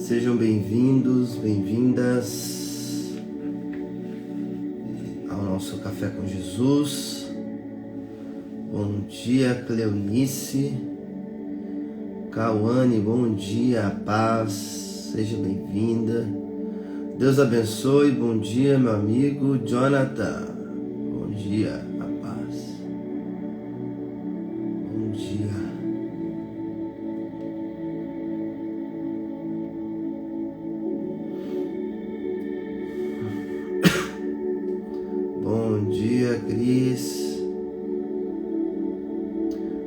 Sejam bem-vindos, bem-vindas ao nosso Café com Jesus. Bom dia, Cleonice. Cauane, bom dia, a paz. Seja bem-vinda. Deus abençoe. Bom dia, meu amigo Jonathan. Bom dia, a paz. Bom dia. Bom dia, Cris.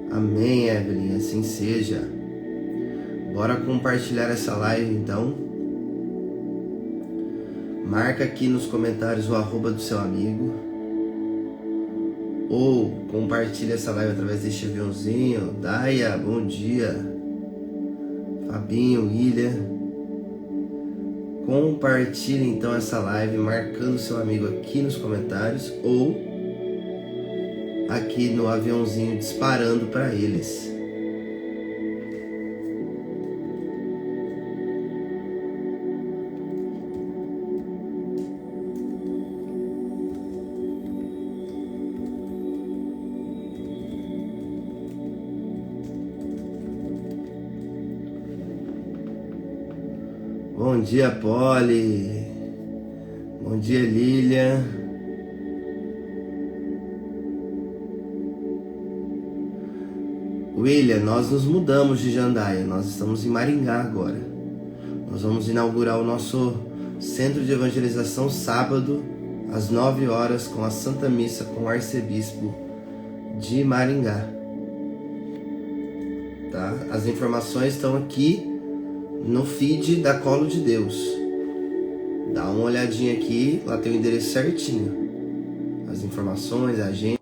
Amém, Evelyn, assim seja. Bora compartilhar essa live, então. Marca aqui nos comentários o arroba do seu amigo. Ou compartilha essa live através deste aviãozinho. Daia, bom dia. Fabinho, William. Compartilhe então essa live marcando seu amigo aqui nos comentários ou aqui no aviãozinho disparando para eles. Bom dia, Polly. Bom dia, Lilian. William, nós nos mudamos de Jandaia. Nós estamos em Maringá agora. Nós vamos inaugurar o nosso centro de evangelização sábado, às 9 horas, com a Santa Missa com o arcebispo de Maringá. Tá? As informações estão aqui no feed da Colo de Deus. Dá uma olhadinha aqui, lá tem o endereço certinho. As informações, a agenda.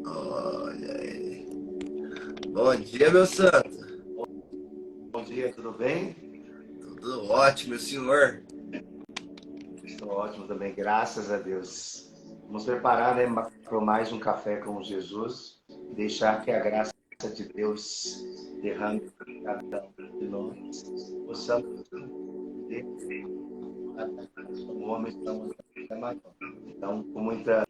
Olha ele. Bom dia, meu santo. Bom dia, tudo bem? Tudo ótimo, meu senhor. Estou ótimo também, graças a Deus. Vamos preparar, para mais um café com Jesus e deixar que a graça de Deus derrame sobre cada um de nós. Possamos ter como homens tão maior. Então, com muita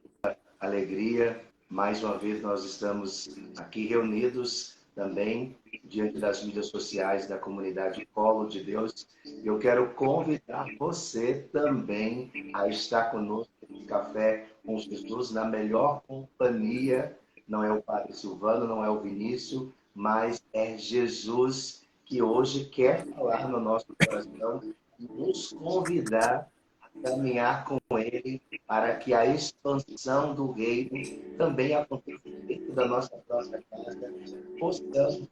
alegria, mais uma vez nós estamos aqui reunidos também diante das mídias sociais da comunidade Colo de Deus. Eu quero convidar você também a estar conosco no Café com Jesus, na melhor companhia. Não é o Padre Silvano, não é o Vinícius, mas é Jesus que hoje quer falar no nosso coração e nos convidar a caminhar com Ele para que a expansão do reino também aconteça dentro da nossa própria casa. Possamos,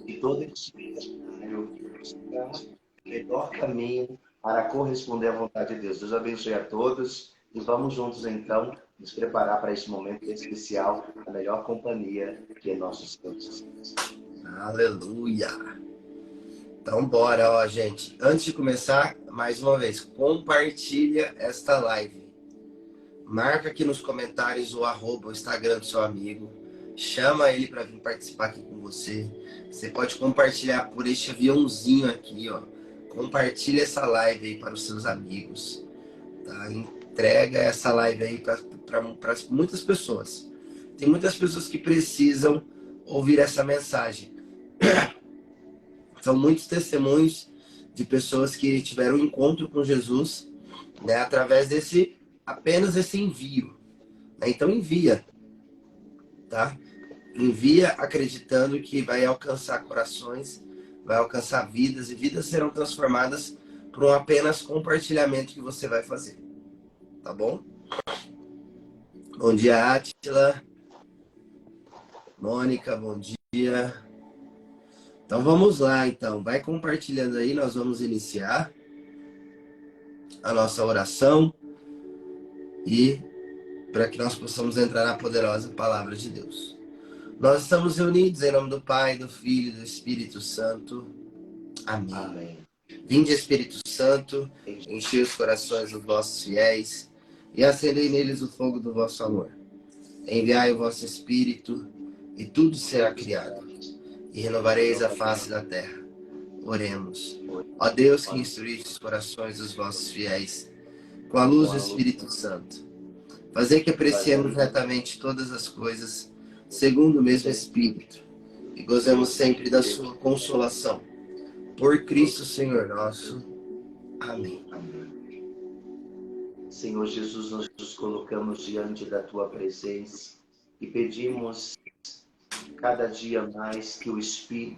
de todo esse cenário, buscar o melhor caminho para corresponder à vontade de Deus. Deus abençoe a todos e vamos juntos, então, nos preparar para esse momento especial, a melhor companhia que é nosso Senhor Jesus. Aleluia. Então bora, ó, gente. Antes de começar, mais uma vez, compartilha esta live. Marca aqui nos comentários o arroba, o Instagram do seu amigo. Chama ele para vir participar aqui com você. Você pode compartilhar por este aviãozinho aqui, ó. Compartilha essa live aí para os seus amigos. Tá? Entrega essa live aí para muitas pessoas. Tem muitas pessoas que precisam ouvir essa mensagem. São muitos testemunhos de pessoas que tiveram um encontro com Jesus, né, através apenas esse envio. Então envia, tá? Envia acreditando que vai alcançar corações, vai alcançar vidas, e vidas serão transformadas por um apenas compartilhamento que você vai fazer. Tá bom? Bom dia, Átila. Mônica, bom dia. Então vamos lá, então. Vai compartilhando aí, nós vamos iniciar a nossa oração e para que nós possamos entrar na poderosa palavra de Deus. Nós estamos reunidos em nome do Pai, do Filho e do Espírito Santo. Amém. Amém. Vinde, Espírito Santo, enchei os corações dos vossos fiéis e acendei neles o fogo do vosso amor. Enviai o vosso Espírito e tudo será criado, e renovareis a face da terra. Oremos. Ó Deus, que instruíste os corações dos vossos fiéis com a luz do Espírito Santo, fazei que apreciemos retamente todas as coisas segundo o mesmo Espírito e gozemos sempre da sua consolação. Por Cristo Senhor nosso. Amém. Senhor Jesus, nós nos colocamos diante da Tua presença e pedimos cada dia mais que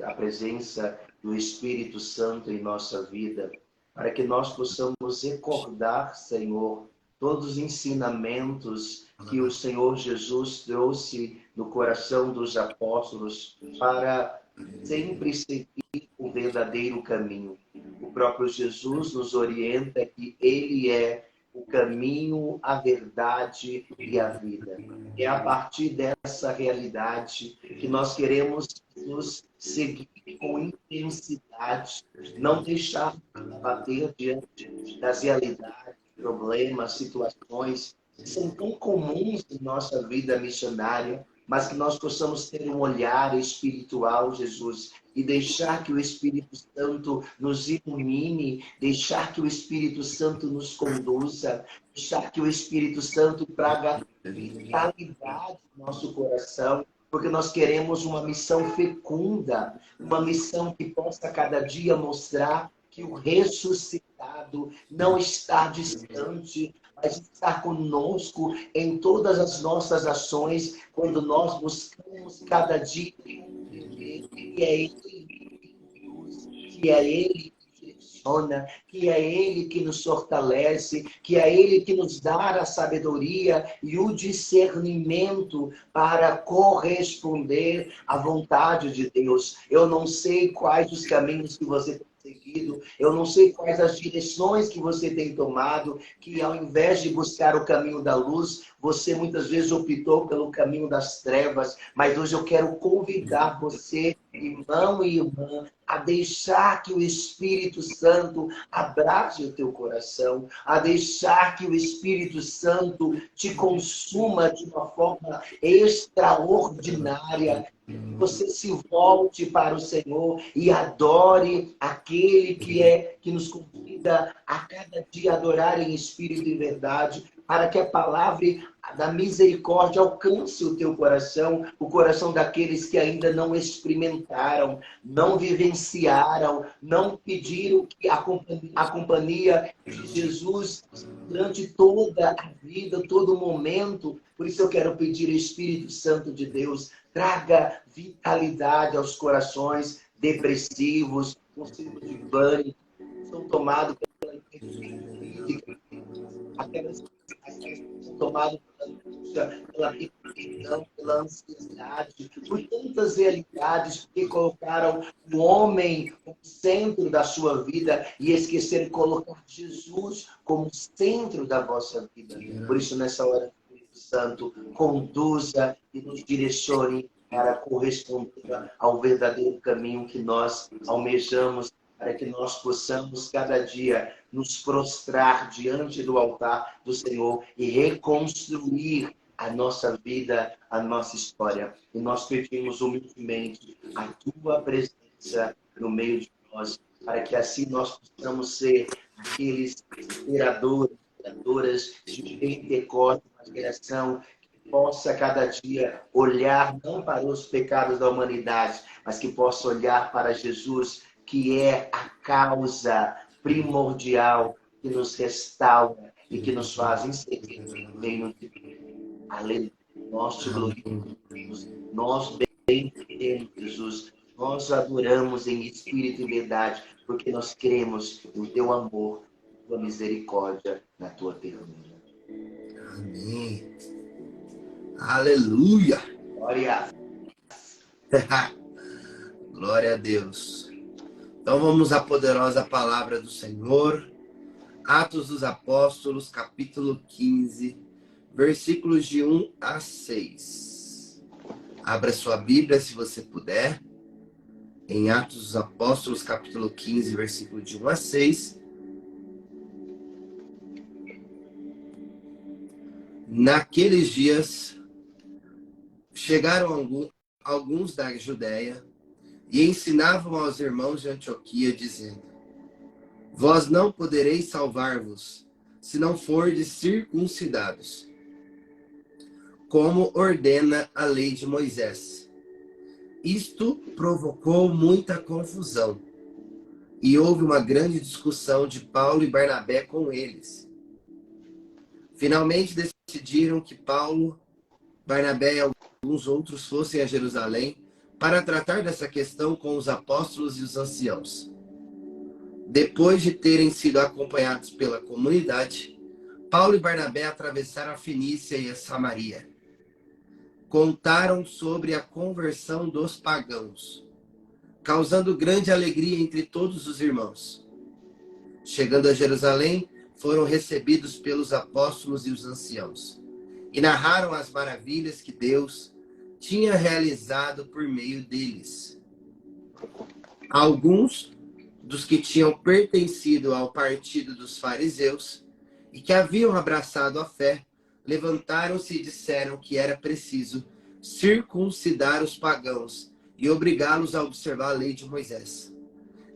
a presença do Espírito Santo em nossa vida, para que nós possamos recordar, Senhor, todos os ensinamentos que o Senhor Jesus trouxe no coração dos apóstolos para sempre seguir o verdadeiro caminho. O próprio Jesus nos orienta que Ele é o caminho, a verdade e a vida. É a partir dessa realidade que nós queremos nos seguir com intensidade, não deixar de bater diante das realidades, problemas, situações que são tão comuns em nossa vida missionária, mas que nós possamos ter um olhar espiritual, Jesus, e deixar que o Espírito Santo nos ilumine, deixar que o Espírito Santo nos conduza, deixar que o Espírito Santo traga vitalidade no nosso coração, porque nós queremos uma missão fecunda, uma missão que possa cada dia mostrar que o ressuscitado não está distante, mas está conosco em todas as nossas ações, quando nós buscamos cada dia entender que é Ele que conduz, que é Ele que direciona, que é Ele que nos fortalece, que é Ele que nos dá a sabedoria e o discernimento para corresponder à vontade de Deus. Eu não sei quais os caminhos que você tem seguido, eu não sei quais as direções que você tem tomado, que ao invés de buscar o caminho da luz, você muitas vezes optou pelo caminho das trevas, mas hoje eu quero convidar você, irmão e irmã, a deixar que o Espírito Santo abrace o teu coração, a deixar que o Espírito Santo te consuma de uma forma extraordinária. Você se volte para o Senhor e adore aquele que nos convida a cada dia adorar em espírito e verdade, para que a palavra da misericórdia alcance o teu coração, o coração daqueles que ainda não experimentaram, não vivenciaram, não pediram que a companhia de Jesus durante toda a vida, todo momento. Por isso eu quero pedir, Espírito Santo de Deus, traga vitalidade aos corações depressivos, com síndrome de pânico, são tomados pela física, aquelas que são tomadas pela angústia, pela depressão, pela ansiedade, por tantas realidades que colocaram o homem como centro da sua vida e esqueceram de colocar Jesus como centro da vossa vida. Por isso, nessa hora, Espírito Santo, conduza e nos direcione para corresponder ao verdadeiro caminho que nós almejamos, para que nós possamos cada dia nos prostrar diante do altar do Senhor e reconstruir a nossa vida, a nossa história. E nós pedimos humildemente a Tua presença no meio de nós, para que assim nós possamos ser aqueles geradoras de Pentecostes, uma geração que possa cada dia olhar não para os pecados da humanidade, mas que possa olhar para Jesus, que é a causa primordial que nos restaura e que nos faz inserir no reino de Deus. Aleluia. Nós te glorificamos, nós bendizemos, Jesus, nós adoramos em espírito e verdade, porque nós cremos no teu amor, na tua misericórdia, na tua ternura. Amém. Aleluia. Glória. Glória a Deus. Então vamos à poderosa palavra do Senhor. Atos dos Apóstolos, capítulo 15, versículos de 1 a 6. Abra sua Bíblia se você puder. em Atos dos Apóstolos, capítulo 15, versículo de 1 a 6. Naqueles dias, chegaram alguns da Judéia e ensinavam aos irmãos de Antioquia, dizendo: Vós não podereis salvar-vos, se não fordes circuncidados, como ordena a lei de Moisés. Isto provocou muita confusão, e houve uma grande discussão de Paulo e Barnabé com eles. Finalmente decidiram que Paulo, Barnabé e alguns outros fossem a Jerusalém para tratar dessa questão com os apóstolos e os anciãos. Depois de terem sido acompanhados pela comunidade, Paulo e Barnabé atravessaram a Fenícia e a Samaria. Contaram sobre a conversão dos pagãos, causando grande alegria entre todos os irmãos. Chegando a Jerusalém, foram recebidos pelos apóstolos e os anciãos, e narraram as maravilhas que Deus tinha realizado por meio deles. Alguns dos que tinham pertencido ao partido dos fariseus e que haviam abraçado a fé, levantaram-se e disseram que era preciso circuncidar os pagãos e obrigá-los a observar a lei de Moisés.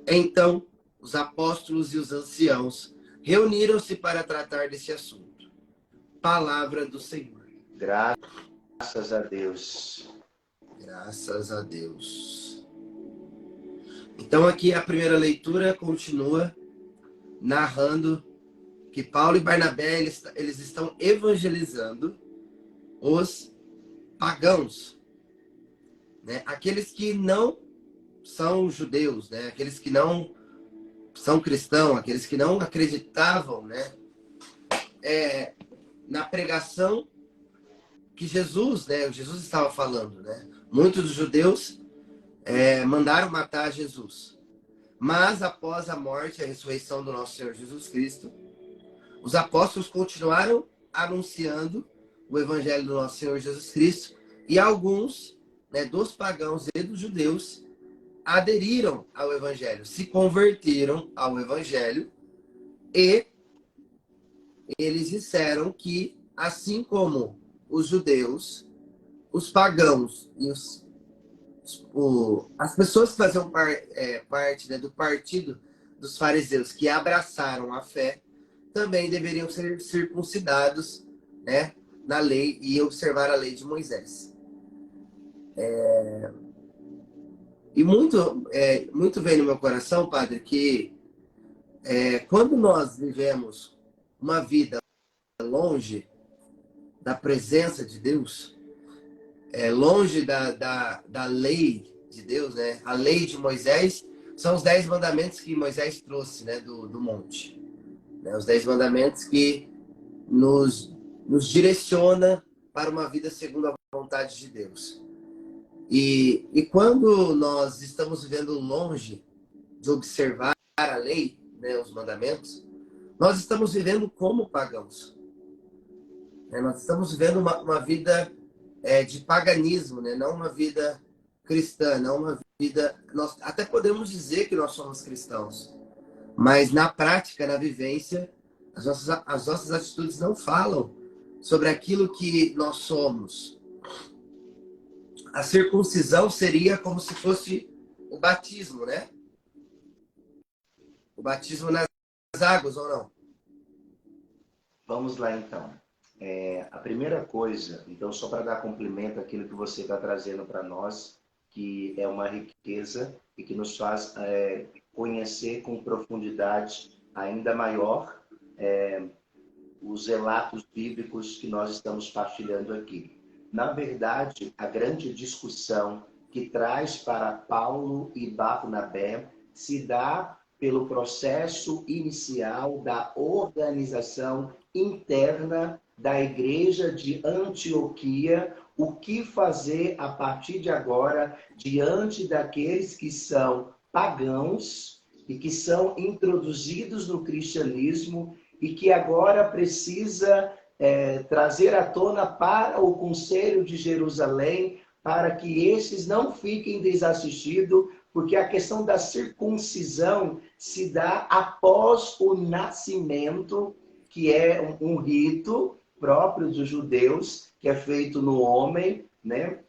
Então, os apóstolos e os anciãos reuniram-se para tratar desse assunto. Palavra do Senhor. Graças a Deus. Graças a Deus. Então aqui a primeira leitura continua narrando que Paulo e Barnabé eles estão evangelizando os pagãos, né? Aqueles que não são judeus, né? Aqueles que não são cristãos, aqueles que não acreditavam, né? Na pregação que Jesus, né? Jesus estava falando, né? Muitos dos judeus mandaram matar Jesus. Mas após a morte e a ressurreição do nosso Senhor Jesus Cristo, os apóstolos continuaram anunciando o evangelho do nosso Senhor Jesus Cristo, e alguns, né, dos pagãos e dos judeus aderiram ao evangelho, se converteram ao evangelho, e eles disseram que, assim como os judeus, os pagãos e as pessoas que faziam parte, né, do partido dos fariseus, que abraçaram a fé, também deveriam ser circuncidados, né, na lei e observar a lei de Moisés. E muito vem no meu coração, Padre, que quando nós vivemos uma vida longe da presença de Deus, longe da lei de Deus, né? A lei de Moisés são os 10 mandamentos que Moisés trouxe, né, do monte. Né? Os 10 mandamentos que nos direciona para uma vida segundo a vontade de Deus. E quando nós estamos vivendo longe de observar a lei, né, os mandamentos, nós estamos vivendo como pagãos. Nós estamos vivendo uma vida de paganismo, né? Não uma vida cristã, não uma vida... Nós até podemos dizer que nós somos cristãos, mas na prática, na vivência, as nossas atitudes não falam sobre aquilo que nós somos. A circuncisão seria como se fosse o batismo, né? O batismo nas águas, ou não? Vamos lá, então. A primeira coisa, então, só para dar complemento àquilo que você está trazendo para nós, que é uma riqueza e que nos faz conhecer com profundidade ainda maior os relatos bíblicos que nós estamos partilhando aqui. Na verdade, a grande discussão que traz para Paulo e Barnabé se dá pelo processo inicial da organização interna da igreja de Antioquia, o que fazer a partir de agora diante daqueles que são pagãos e que são introduzidos no cristianismo e que agora precisa trazer à tona para o Conselho de Jerusalém, para que estes não fiquem desassistidos, Porque a questão da circuncisão se dá após o nascimento, que é um rito próprio dos judeus, que é feito no homem, né?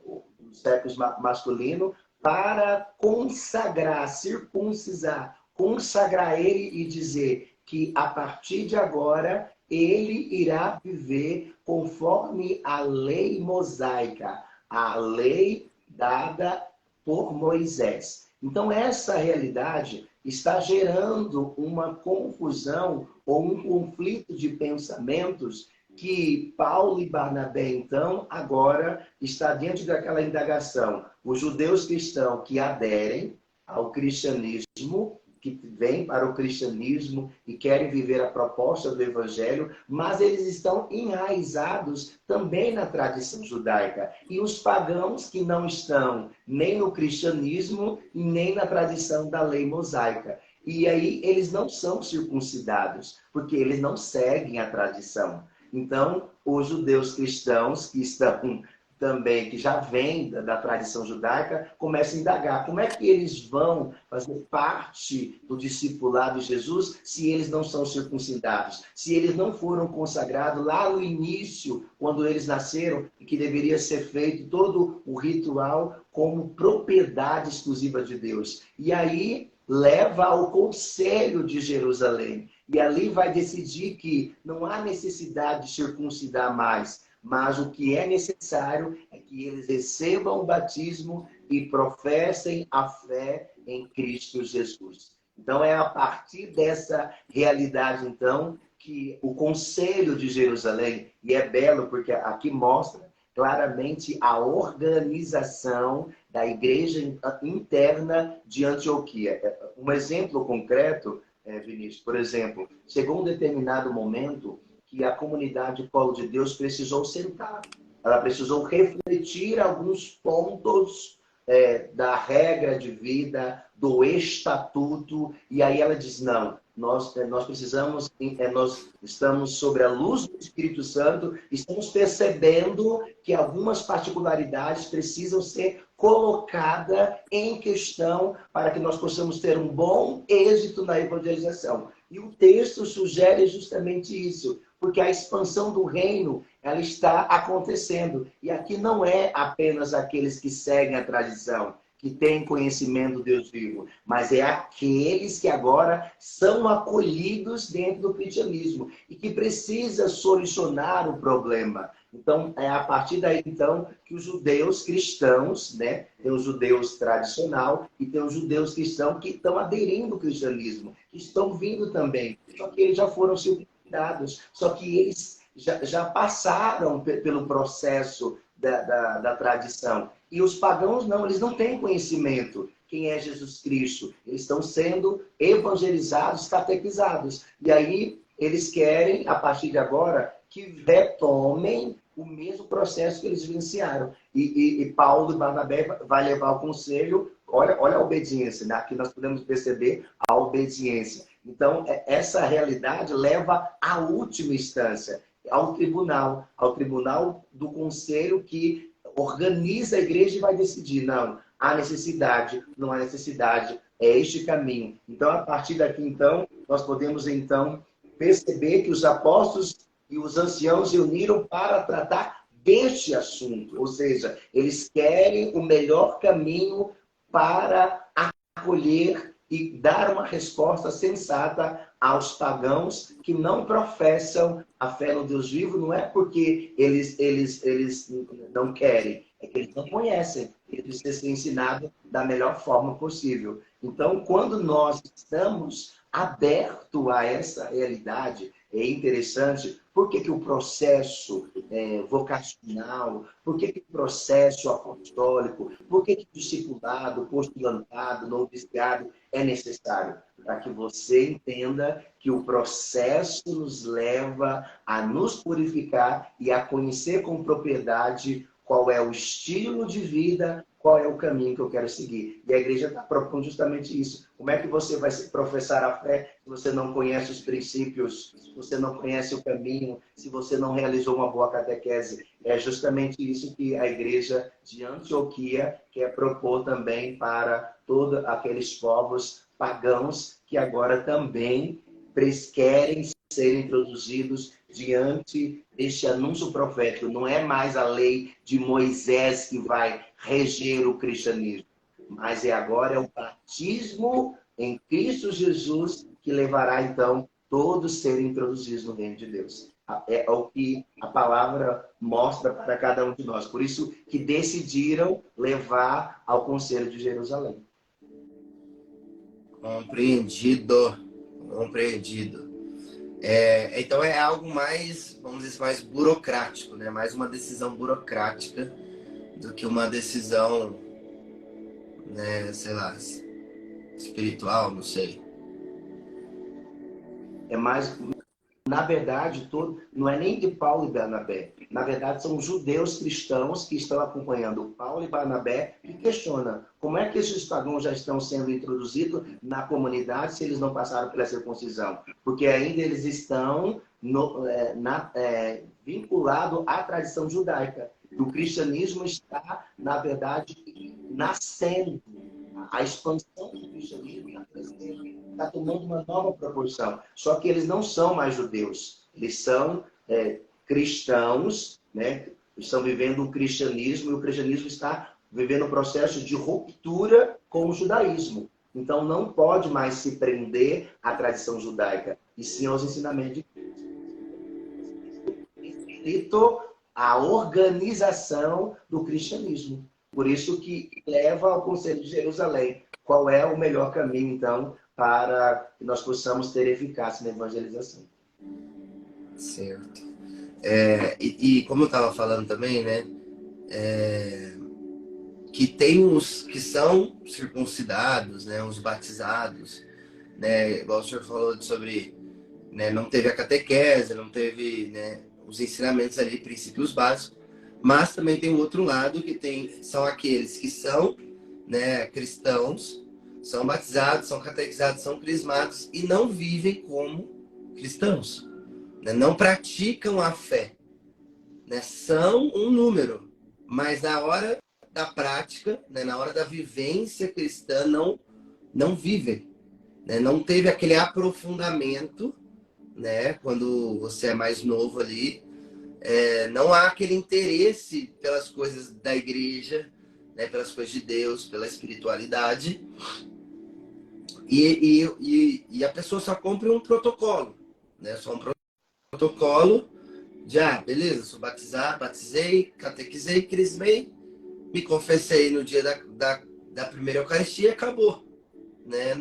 O sexo masculino, para consagrar, circuncisar, consagrar ele e dizer que a partir de agora ele irá viver conforme a lei mosaica, a lei dada por Moisés. Então, essa realidade está gerando uma confusão ou um conflito de pensamentos que Paulo e Barnabé, então, agora está diante daquela indagação. Os judeus cristãos que aderem ao cristianismo, que vêm para o cristianismo e querem viver a proposta do evangelho, mas eles estão enraizados também na tradição judaica. E os pagãos que não estão nem no cristianismo e nem na tradição da lei mosaica. E aí eles não são circuncidados, porque eles não seguem a tradição. Então, os judeus cristãos que estão também, que já vêm da tradição judaica, começam a indagar como é que eles vão fazer parte do discipulado de Jesus se eles não são circuncidados, se eles não foram consagrados lá no início, quando eles nasceram, e que deveria ser feito todo o ritual como propriedade exclusiva de Deus. E aí leva ao Conselho de Jerusalém. E ali vai decidir que não há necessidade de circuncidar mais, mas o que é necessário é que eles recebam o batismo e professem a fé em Cristo Jesus. Então, é a partir dessa realidade, então, que o Conselho de Jerusalém, e é belo porque aqui mostra claramente a organização da igreja interna de Antioquia. Um exemplo concreto, Vinícius, por exemplo, chegou um determinado momento que a comunidade Polo de Deus precisou sentar. Ela precisou refletir alguns pontos da regra de vida, do estatuto, e aí ela diz, não, nós precisamos, nós estamos sobre a luz do Espírito Santo, estamos percebendo que algumas particularidades precisam ser colocadas em questão para que nós possamos ter um bom êxito na evangelização. E o texto sugere justamente isso, porque a expansão do reino, ela está acontecendo. E aqui não é apenas aqueles que seguem a tradição, que têm conhecimento do Deus vivo, mas é aqueles que agora são acolhidos dentro do cristianismo e que precisa solucionar o problema. Então, é a partir daí, então, que os judeus cristãos, né? Tem os judeus tradicional e tem os judeus cristãos que estão aderindo ao cristianismo, que estão vindo também. Só que eles já foram circuncidados, só que eles já passaram pelo processo da tradição. E os pagãos não, eles não têm conhecimento quem é Jesus Cristo. Eles estão sendo evangelizados, catequizados. E aí eles querem, a partir de agora, que retomem o mesmo processo que eles vivenciaram. E Paulo e Barnabé vai levar o conselho, olha a obediência, né? Aqui nós podemos perceber a obediência. Então, essa realidade leva à última instância, ao tribunal do conselho que organiza a igreja e vai decidir, não, há necessidade, não há necessidade, é este caminho. Então, a partir daqui, então, nós podemos, então, perceber que os apóstolos e os anciãos se uniram para tratar deste assunto, ou seja, eles querem o melhor caminho para acolher e dar uma resposta sensata aos pagãos que não professam a fé no Deus vivo, não é porque eles não querem, é que eles não conhecem, eles precisam ser ensinados da melhor forma possível. Então, quando nós estamos abertos a essa realidade, é interessante, por que o processo vocacional, por que o processo apostólico, por que o discipulado, postulantado, noviciado é necessário? Para que você entenda que o processo nos leva a nos purificar e a conhecer com propriedade qual é o estilo de vida, qual é o caminho que eu quero seguir. E a igreja está propondo justamente isso. Como é que você vai se professar a fé se você não conhece os princípios, se você não conhece o caminho, se você não realizou uma boa catequese? É justamente isso que a igreja de Antioquia quer propor também para todos aqueles povos pagãos que agora também querem ser introduzidos diante deste anúncio profético. Não é mais a lei de Moisés que vai reger o cristianismo, mas agora é o batismo em Cristo Jesus que levará, então, todos serem introduzidos no reino de Deus. É o que a palavra mostra para cada um de nós. Por isso que decidiram levar ao Conselho de Jerusalém. Compreendido. Compreendido. Então é algo mais, vamos dizer, mais burocrático, né? Mais uma decisão burocrática do que uma decisão, né, sei lá, espiritual, não sei. É mais, na verdade, não é nem de Paulo e Barnabé. Na verdade, são judeus cristãos que estão acompanhando Paulo e Barnabé e questionam como é que esses pagãos já estão sendo introduzidos na comunidade se eles não passaram pela circuncisão. Porque ainda eles estão vinculados à tradição judaica. O cristianismo está, na verdade, nascendo. A expansão do cristianismo está crescendo, está tomando uma nova proporção. Só que eles não são mais judeus. Eles são cristãos, né? Estão vivendo o cristianismo, e o cristianismo está vivendo um processo de ruptura com o judaísmo. Então, não pode mais se prender à tradição judaica, e sim aos ensinamentos de Cristo, a organização do cristianismo. Por isso que leva ao Conselho de Jerusalém. Qual é o melhor caminho, então, para que nós possamos ter eficácia na evangelização? Certo. E como eu estava falando também, né? Que tem os que são circuncidados, né? Os batizados, né? Igual o senhor falou sobre, né? Não teve a catequese, não teve, né? Os ensinamentos ali, princípios básicos. Mas também tem o outro lado que são aqueles que são, né, cristãos, são batizados, são catequizados, são crismados e não vivem como cristãos, né? Não praticam a fé, né? São um número, mas na hora da prática, né, na hora da vivência cristã, não vivem, né? Não teve aquele aprofundamento, né? Quando você é mais novo ali, não há aquele interesse pelas coisas da igreja, né, pelas coisas de Deus, pela espiritualidade, e a pessoa só cumpre um protocolo, né? Só um protocolo de, beleza, sou batizado, batizei, catequizei, crismei, me confessei no dia da primeira Eucaristia e acabou, né?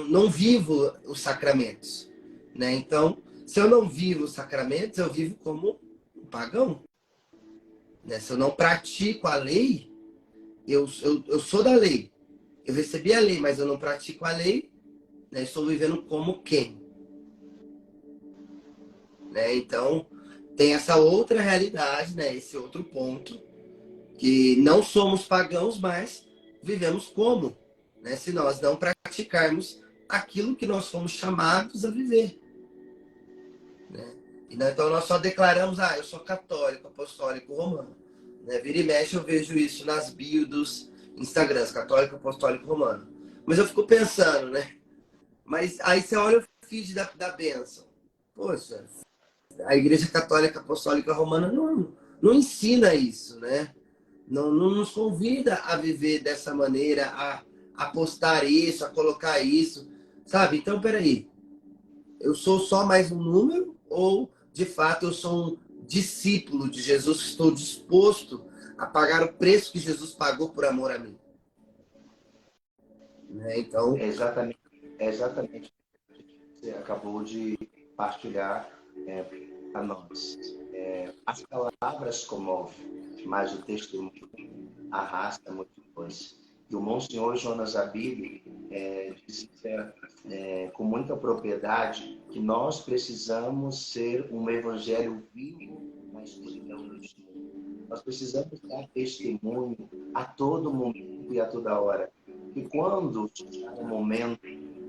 Não vivo os sacramentos, né? Então, se eu não vivo os sacramentos, eu vivo como um pagão, né? Se eu não pratico a lei, eu sou da lei. Eu recebi a lei, mas eu não pratico a lei, né? Estou vivendo como quem? Né? Então, tem essa outra realidade, né? Esse outro ponto, que não somos pagãos, mas vivemos como? Né? Se nós não praticarmos aquilo que nós fomos chamados a viver. Né? Então, nós só declaramos, eu sou católico, apostólico, romano. Né? Vira e mexe, eu vejo isso nas bios dos Instagrams, católico, apostólico, romano. Mas eu fico pensando, né? Mas aí você olha o feed da bênção. Poxa, a Igreja Católica Apostólica Romana não ensina isso, né? Não nos convida a viver dessa maneira, a postar isso, a colocar isso, sabe? Então, peraí, eu sou só mais um número ou, de fato, eu sou um discípulo de Jesus, estou disposto a pagar o preço que Jesus pagou por amor a mim? Né? Então, É exatamente o que você acabou de partilhar a nós. As palavras comovem, mas o testemunho arrasta multidões. E o Monsenhor Jonas Abib dizia com muita propriedade que nós precisamos ser um evangelho vivo na escuridão deste mundo. Nós precisamos dar testemunho a todo momento e a toda hora. E quando chegar o momento,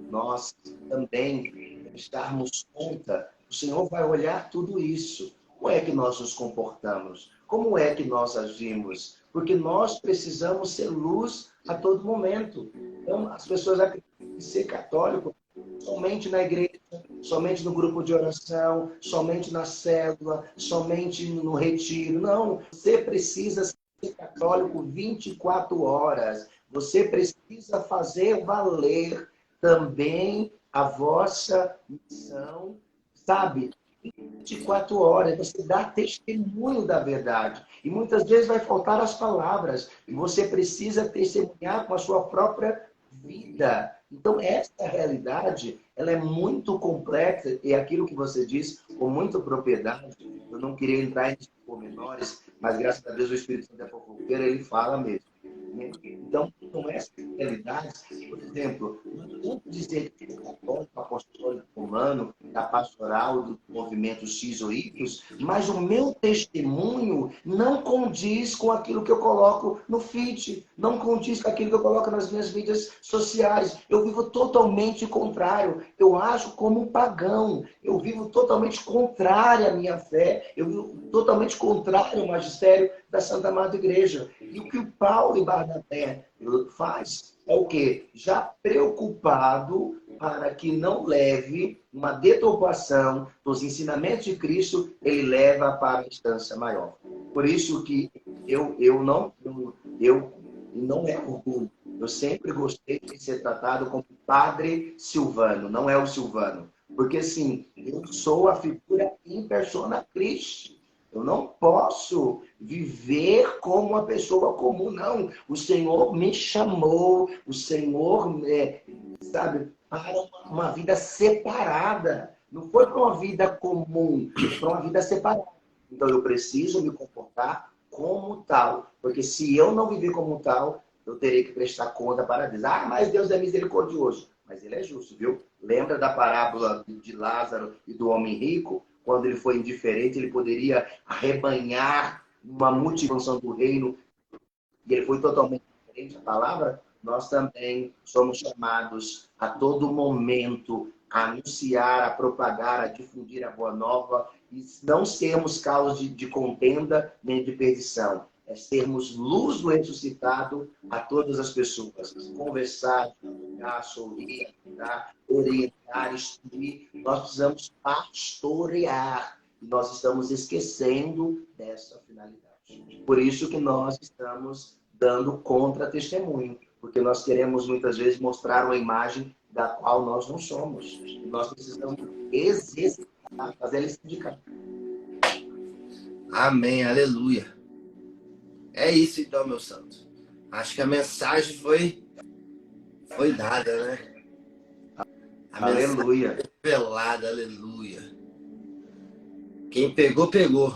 nós também darmos conta, o Senhor vai olhar tudo isso. Como é que nós nos comportamos? Como é que nós agimos? Porque nós precisamos ser luz a todo momento. Então, as pessoas acreditam que ser católico somente na igreja, somente no grupo de oração, somente na célula, somente no retiro. Não, você precisa ser católico 24 horas. Você precisa fazer valer também a vossa missão, sabe? 24 horas, você dá testemunho da verdade. E muitas vezes vai faltar as palavras. E você precisa testemunhar com a sua própria vida. Então, essa realidade, ela é muito complexa. E aquilo que você disse, com muita propriedade, eu não queria entrar em pormenores, mas graças a Deus o Espírito Santo é fofoqueiro, ele fala mesmo. Então, com essa realidade, por exemplo, não adianta dizer que o católico, apostólico romano, da pastoral do movimento X ou Y, mas o meu testemunho não condiz com aquilo que eu coloco no feed, não condiz com aquilo que eu coloco nas minhas mídias sociais. Eu vivo totalmente contrário. Eu ajo como um pagão. Eu vivo totalmente contrário à minha fé. Eu vivo totalmente contrário ao magistério da Santa Amada Igreja. E o que o Paulo e Barnabé faz é o quê? Já preocupado para que não leve uma deturpação dos ensinamentos de Cristo, ele leva para a instância maior. Por isso que não é orgulho. Eu sempre gostei de ser tratado como Padre Silvano, não é o Silvano. Porque, assim, eu sou a figura in persona Christi. Eu não posso viver como uma pessoa comum, não. O Senhor me chamou, o Senhor, sabe, para uma vida separada. Não foi para uma vida comum, foi para uma vida separada. Então eu preciso me comportar como tal. Porque se eu não viver como tal, eu terei que prestar conta para Deus. Ah, mas Deus é misericordioso. Mas ele é justo, viu? Lembra da parábola de Lázaro e do homem rico? Quando ele foi indiferente, ele poderia arrebanhar uma multifunção do reino. E ele foi totalmente diferente. A palavra, nós também somos chamados a todo momento a anunciar, a propagar, a difundir a boa nova e não sermos causa de contenda nem de perdição. É sermos luz do ressuscitado a todas as pessoas. Conversar, dialogar, sorrir, orientar, instruir. Nós precisamos pastorear. E nós estamos esquecendo dessa finalidade. Por isso que nós estamos dando contra-testemunho. Porque nós queremos muitas vezes mostrar uma imagem da qual nós não somos. E nós precisamos exercitar, fazer ela sindicar. Amém, aleluia. É isso então, meu santo. Acho que a mensagem foi dada, né? A Aleluia. mensagem revelada, aleluia. Quem pegou, pegou.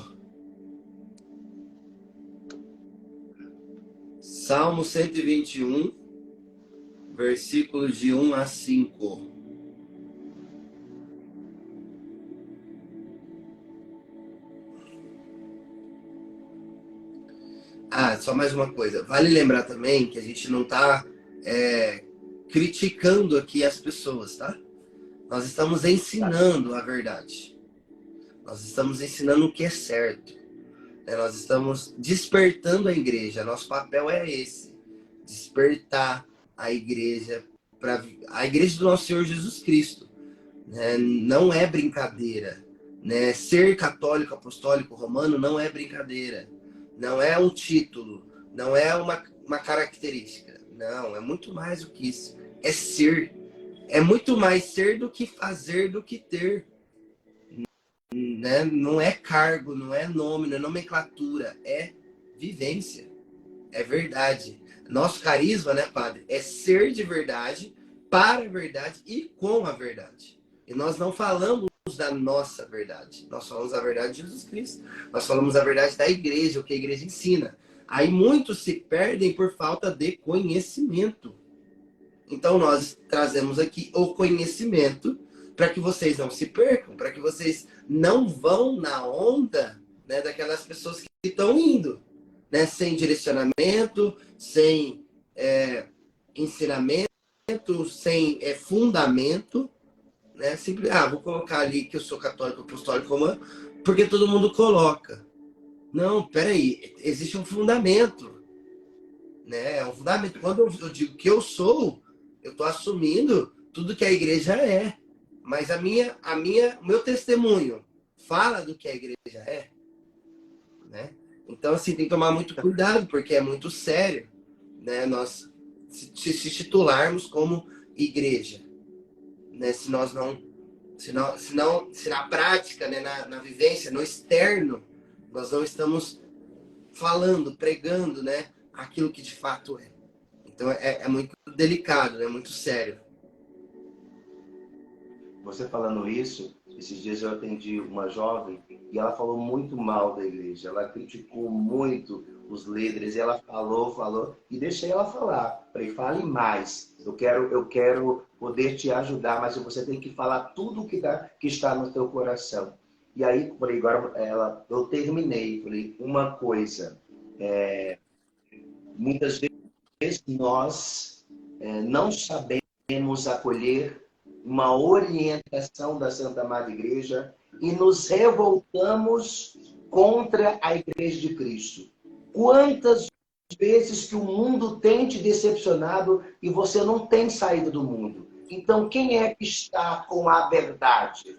Salmo 121, versículos de 1 a 5. Ah, só mais uma coisa. Vale lembrar também que a gente não está criticando aqui as pessoas, tá? Nós estamos ensinando a verdade. Nós estamos ensinando o que é certo. Nós estamos despertando a igreja. Nosso papel é esse. Despertar a igreja para a igreja do nosso Senhor Jesus Cristo. Não é brincadeira. Ser católico, apostólico, romano não é brincadeira. Não é um título, não é uma característica. Não, é muito mais do que isso. É ser. É muito mais ser do que fazer, do que ter. Não é cargo, não é nome, não é nomenclatura. É vivência. É verdade. Nosso carisma, né, padre? É ser de verdade, para a verdade e com a verdade. E nós não falamos da nossa verdade. Nós falamos a verdade de Jesus Cristo. Nós falamos a verdade da igreja, o que a igreja ensina. Aí muitos se perdem por falta de conhecimento. Então nós trazemos aqui o conhecimento para que vocês não se percam, para que vocês não vão na onda, né, daquelas pessoas que estão indo. né? Sem direcionamento, sem ensinamento, sem fundamento, né? Sempre, vou colocar ali que eu sou católico, apostólico, romano, porque todo mundo coloca. Não, peraí, existe um fundamento, né? É um fundamento. Quando eu digo que eu sou, eu estou assumindo tudo que a igreja é. Mas o meu testemunho fala do que a igreja é, né? Então, assim, tem que tomar muito cuidado, porque é muito sério, né? Nós se titularmos como igreja, né? Se nós não, se na prática, né? Na vivência, no externo, nós não estamos falando, pregando, né? Aquilo que de fato é. Então, é muito delicado, é muito sério. Você falando isso, esses dias eu atendi uma jovem e ela falou muito mal da igreja. Ela criticou muito os líderes. E ela falou e deixei ela falar. Falei, fale mais. Eu quero poder te ajudar, mas você tem que falar tudo que está no teu coração. E aí, falei, agora eu terminei. Falei, uma coisa. Muitas vezes nós não sabemos acolher uma orientação da Santa Madre Igreja e nos revoltamos contra a Igreja de Cristo. Quantas vezes que o mundo tem te decepcionado e você não tem saído do mundo? Então, quem é que está com a verdade?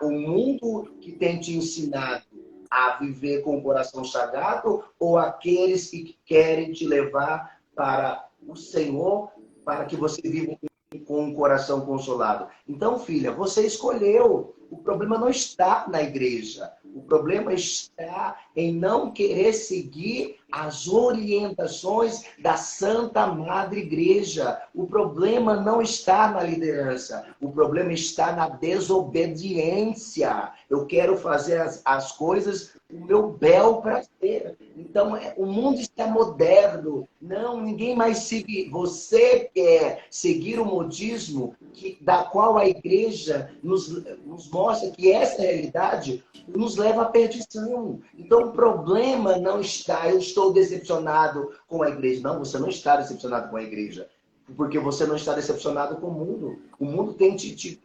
O mundo que tem te ensinado a viver com o coração sagrado ou aqueles que querem te levar para o Senhor, para que você viva com o coração consolado? Então, filha, você escolheu. O problema não está na igreja. O problema está em não querer seguir as orientações da Santa Madre Igreja. O problema não está na liderança. O problema está na desobediência. Eu quero fazer as coisas o meu bel prazer. Então, o mundo está moderno. Não, ninguém mais segue. Você quer seguir o modismo da qual a igreja nos mostra que essa realidade nos leva à perdição. Então, o problema não está, eu estou decepcionado com a igreja. Não, você não está decepcionado com a igreja. Porque você não está decepcionado com o mundo. O mundo tem te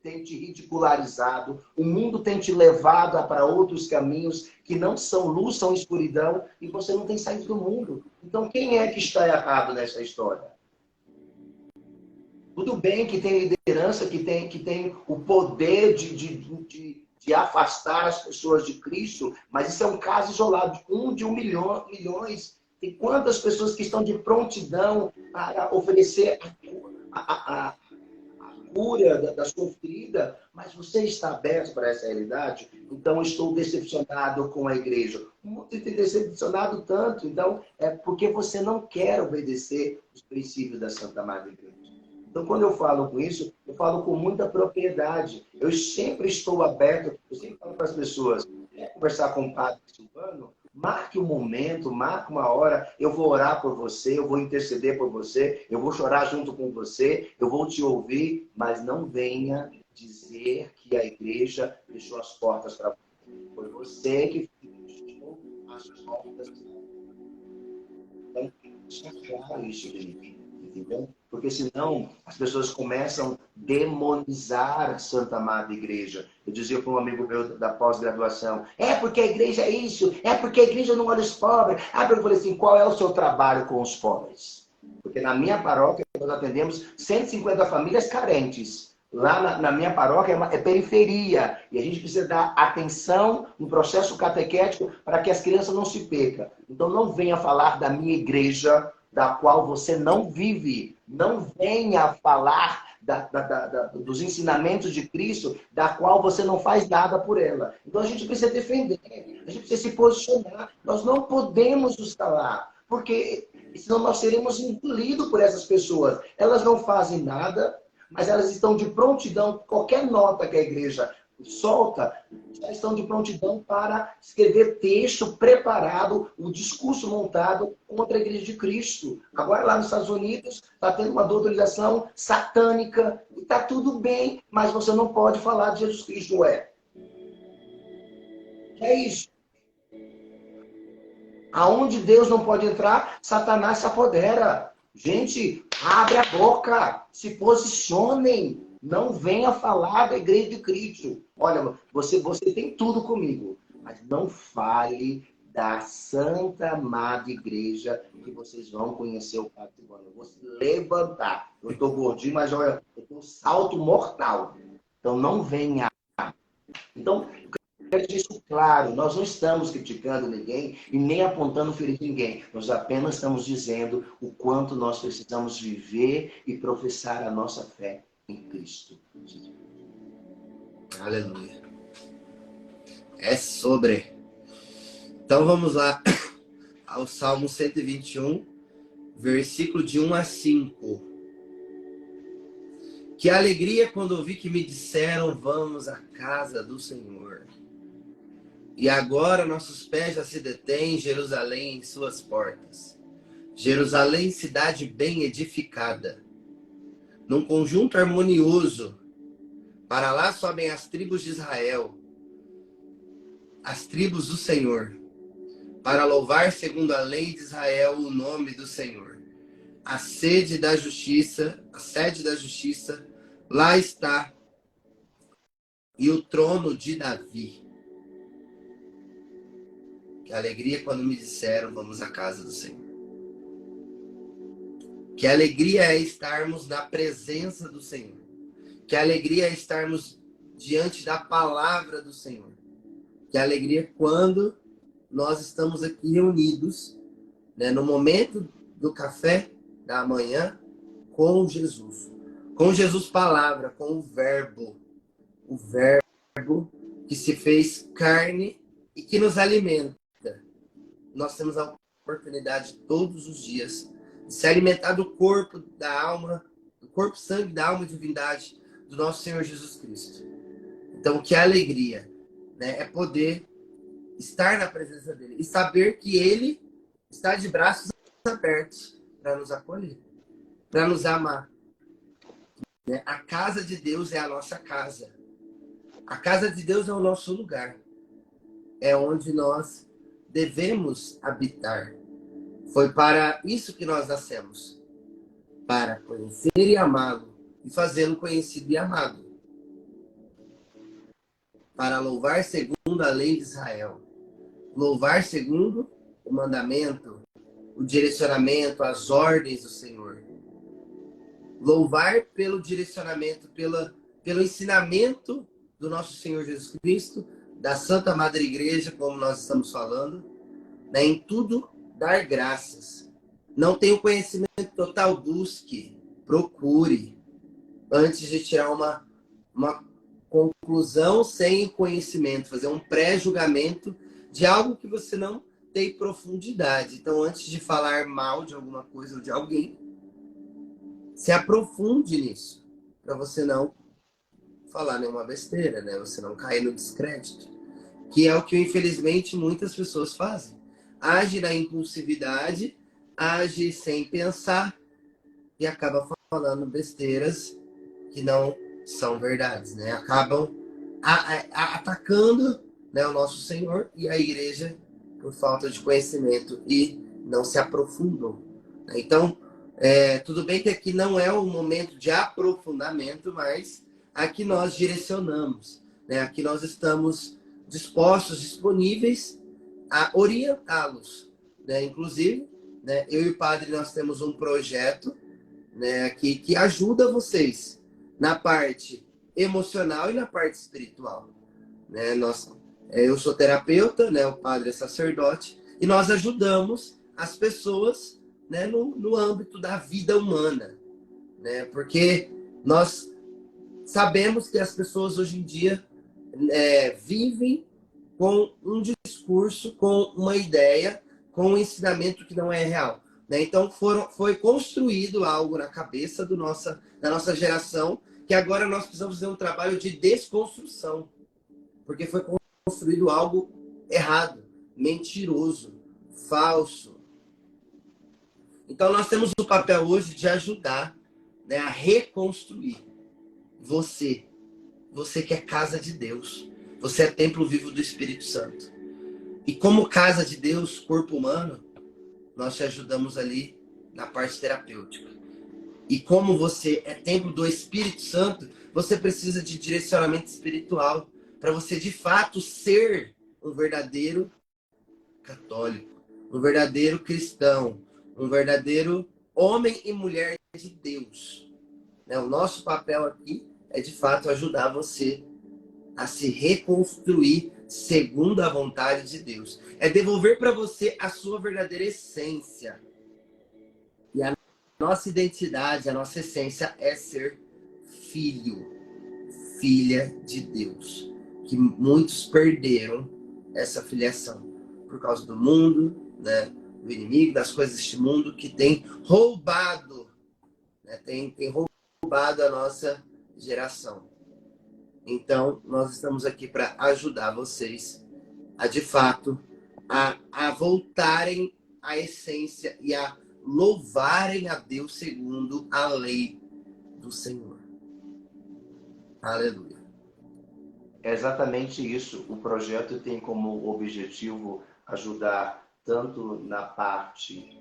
ridicularizado, o mundo tem te levado para outros caminhos que não são luz, são escuridão, e você não tem saído do mundo. Então, quem é que está errado nessa história? Tudo bem que tem liderança, que tem o poder de afastar as pessoas de Cristo, mas isso é um caso isolado, de um milhão, milhões. Tem quantas pessoas que estão de prontidão para oferecer a cura da sua ferida, mas você está aberto para essa realidade? Então, estou decepcionado com a igreja. O mundo tem decepcionado tanto, então, é porque você não quer obedecer os princípios da Santa Madre Igreja. Então, quando eu falo com isso, eu falo com muita propriedade. Eu sempre estou aberto, eu sempre falo para as pessoas, quer conversar com o Padre Silvano? Marque um momento, marque uma hora, eu vou orar por você, eu vou interceder por você, eu vou chorar junto com você, eu vou te ouvir, mas não venha dizer que a igreja fechou as portas para você. Foi você que fechou as portas. Então, deixa claro isso, Felipe, entendeu? Porque senão as pessoas começam a demonizar Santa Madre Igreja. Eu dizia para um amigo meu da pós-graduação, é porque a igreja é isso, é porque a igreja não olha os pobres. Eu falei assim, qual é o seu trabalho com os pobres? Porque na minha paróquia nós atendemos 150 famílias carentes. Lá na minha paróquia é periferia. E a gente precisa dar atenção no processo catequético para que as crianças não se percam. Então não venha falar da minha igreja, da qual você não vive. Não venha falar dos ensinamentos de Cristo, da qual você não faz nada por ela. Então a gente precisa defender, a gente precisa se posicionar. Nós não podemos nos calar, porque senão nós seremos engolidos por essas pessoas. Elas não fazem nada, mas elas estão de prontidão. Qualquer nota que a igreja solta, já estão de prontidão para escrever texto preparado, o discurso montado contra a Igreja de Cristo. Agora, lá nos Estados Unidos, está tendo uma doutrinação satânica, e está tudo bem, mas você não pode falar de Jesus Cristo, é isso. Aonde Deus não pode entrar, Satanás se apodera. Gente, abre a boca, se posicionem. Não venha falar da igreja de Cristo. Olha, você tem tudo comigo, mas não fale da santa, amada igreja que vocês vão conhecer o patrimônio. Eu vou se levantar. Eu estou gordinho, mas olha, eu tenho um salto mortal. Então não venha. Então, eu quero deixar isso claro. Nós não estamos criticando ninguém e nem apontando ferir ninguém. Nós apenas estamos dizendo o quanto nós precisamos viver e professar a nossa fé em Cristo. Aleluia. É sobre. Então vamos lá ao Salmo 121, versículo de 1 a 5. Que alegria quando ouvi que me disseram, vamos à casa do Senhor. E agora nossos pés já se detêm em Jerusalém em suas portas. Jerusalém, cidade bem edificada. Num conjunto harmonioso, para lá sobem as tribos de Israel, as tribos do Senhor, para louvar segundo a lei de Israel o nome do Senhor. A sede da justiça, lá está, e o trono de Davi. Que alegria quando me disseram, vamos à casa do Senhor. Que alegria é estarmos na presença do Senhor. Que alegria é estarmos diante da palavra do Senhor. Que alegria quando nós estamos aqui reunidos, né, no momento do café da manhã, com Jesus. Com Jesus palavra, com o verbo que se fez carne e que nos alimenta. Nós temos a oportunidade todos os dias de se alimentar do corpo, da alma, do corpo, sangue, da alma e divindade do nosso Senhor Jesus Cristo. Então, que alegria, né, é poder estar na presença dele e saber que ele está de braços abertos para nos acolher, para nos amar. Né? A casa de Deus é a nossa casa. A casa de Deus é o nosso lugar. É onde nós devemos habitar. Foi para isso que nós nascemos. Para conhecer e amá-lo. E fazê-lo conhecido e amado. Para louvar segundo a lei de Israel. Louvar segundo o mandamento, o direcionamento, as ordens do Senhor. Louvar pelo direcionamento, pelo ensinamento do nosso Senhor Jesus Cristo, da Santa Madre Igreja, como nós estamos falando, né? Em tudo dar graças. Não tem o conhecimento total, busque, procure, antes de tirar uma conclusão sem conhecimento, fazer um pré-julgamento de algo que você não tem profundidade. Então, antes de falar mal de alguma coisa ou de alguém, se aprofunde nisso, para você não falar nenhuma besteira, né? Você não cair no descrédito, que é o que, infelizmente, muitas pessoas fazem. Age na impulsividade, age sem pensar e acaba falando besteiras que não são verdades, né? Acabam atacando, né, o nosso Senhor e a igreja por falta de conhecimento e não se aprofundou. Então, tudo bem que aqui não é um momento de aprofundamento, mas aqui nós direcionamos, né? Aqui nós estamos dispostos, disponíveis a orientá-los, né? Inclusive, né, eu e o padre, nós temos um projeto, né, aqui que ajuda vocês na parte emocional e na parte espiritual, né? Eu sou terapeuta, né, o padre é sacerdote, e nós ajudamos as pessoas, né, no âmbito da vida humana, né? Porque nós sabemos que as pessoas hoje em dia vivem com um discurso, com uma ideia, com um ensinamento que não é real, né? Então foi construído algo na cabeça da nossa geração, que agora nós precisamos fazer um trabalho de desconstrução, porque foi construído algo errado, mentiroso, falso. Então nós temos o papel hoje de ajudar, né, a reconstruir você que é casa de Deus, você é templo vivo do Espírito Santo. E como casa de Deus, corpo humano, nós te ajudamos ali na parte terapêutica. E como você é templo do Espírito Santo, você precisa de direcionamento espiritual para você de fato ser um verdadeiro católico, um verdadeiro cristão, um verdadeiro homem e mulher de Deus. Né? O nosso papel aqui é de fato ajudar você a se reconstruir segundo a vontade de Deus. É devolver para você a sua verdadeira essência. E a nossa identidade, a nossa essência é ser filho, filha de Deus. Que muitos perderam essa filiação por causa do mundo, né? Do inimigo, das coisas deste mundo que tem roubado, né? Tem roubado a nossa geração. Então, nós estamos aqui para ajudar vocês a, de fato, a voltarem à essência e a louvarem a Deus segundo a lei do Senhor. Aleluia. É exatamente isso. O projeto tem como objetivo ajudar tanto na parte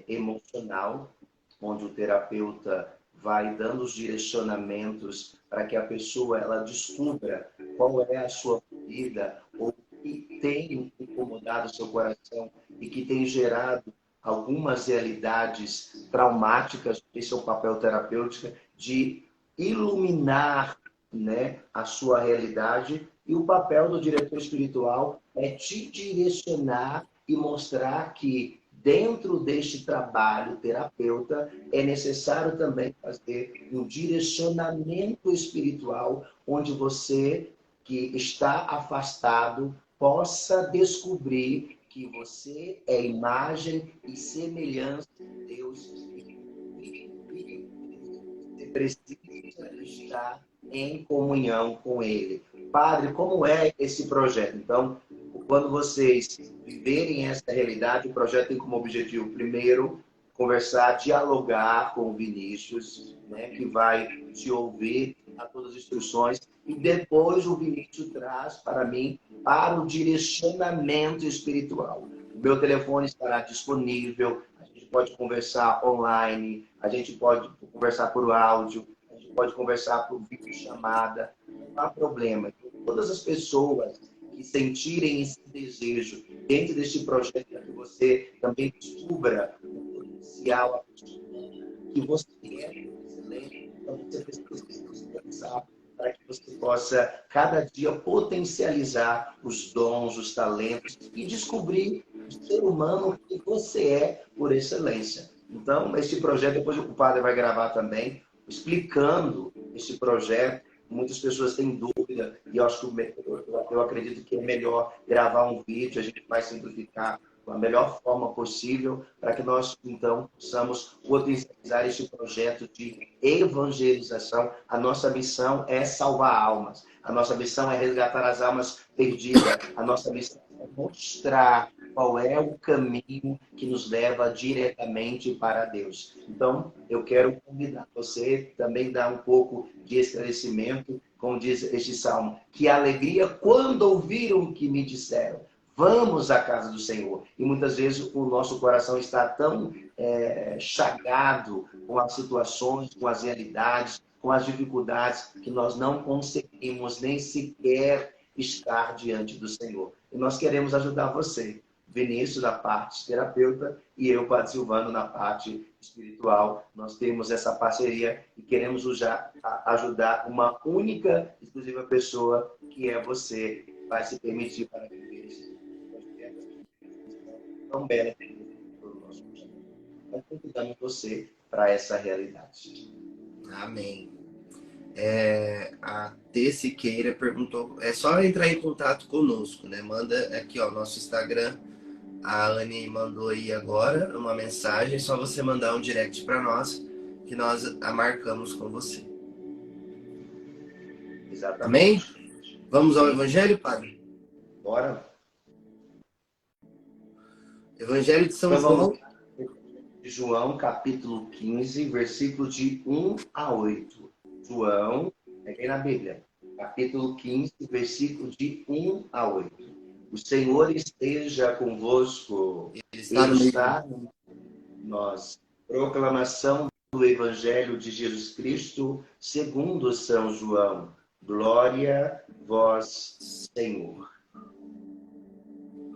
emocional, onde o terapeuta vai dando os direcionamentos para que a pessoa ela descubra qual é a sua vida ou que tem incomodado o seu coração e que tem gerado algumas realidades traumáticas. Esse é o papel terapêutico de iluminar, né, a sua realidade, e o papel do diretor espiritual é te direcionar e mostrar que dentro deste trabalho terapeuta é necessário também fazer um direcionamento espiritual onde você que está afastado possa descobrir que você é imagem e semelhança de Deus e você precisa estar em comunhão com Ele. Padre, como é esse projeto? Então, quando vocês viverem essa realidade, o projeto tem como objetivo, primeiro, conversar, dialogar com o Vinícius, né, que vai te ouvir a todas as instruções, e depois o Vinícius traz para mim para o direcionamento espiritual. O meu telefone estará disponível, a gente pode conversar online, a gente pode conversar por áudio, a gente pode conversar por videochamada, não há problema. Todas as pessoas que sentirem esse desejo dentro deste projeto, para que você também descubra o potencial que você é excelente, então você precisa pensar para que você possa cada dia potencializar os dons, os talentos e descobrir o ser humano que você é por excelência. Então, esse projeto, depois o padre vai gravar também, explicando esse projeto. Muitas pessoas têm dúvida e eu acredito que é melhor gravar um vídeo, a gente vai simplificar da melhor forma possível para que nós, então, possamos potencializar este projeto de evangelização. A nossa missão é salvar almas. A nossa missão é resgatar as almas perdidas. A nossa missão é mostrar qual é o caminho que nos leva diretamente para Deus. Então, eu quero convidar você também dar um pouco de esclarecimento, como diz este salmo, que alegria quando ouviram o que me disseram. Vamos à casa do Senhor. E muitas vezes o nosso coração está tão chagado com as situações, com as realidades, com as dificuldades, que nós não conseguimos nem sequer estar diante do Senhor. E nós queremos ajudar você, Vinícius, na parte terapeuta, e eu, Padre Silvano, na parte espiritual. Nós temos essa parceria e queremos ajudar uma única, exclusiva pessoa, que é você, que vai se permitir para viver esse tão bela pelo nosso projeto. Então, convidamos você para essa realidade. Amém. A T. Siqueira perguntou, é só entrar em contato conosco, né? Manda aqui, ó, nosso Instagram. A Anne mandou aí agora uma mensagem, é só você mandar um direct para nós, que nós a marcamos com você. Exatamente. Amém? Vamos ao Evangelho, Padre? Bora. Evangelho de São Então, João. vamos João, capítulo 15, versículo de 1 a 8. João, peguei na Bíblia, capítulo 15, versículo de 1 a 8. O Senhor esteja convosco. Ele está Ele no meio. está em nós. Proclamação do Evangelho de Jesus Cristo segundo São João. Glória a vós, Senhor.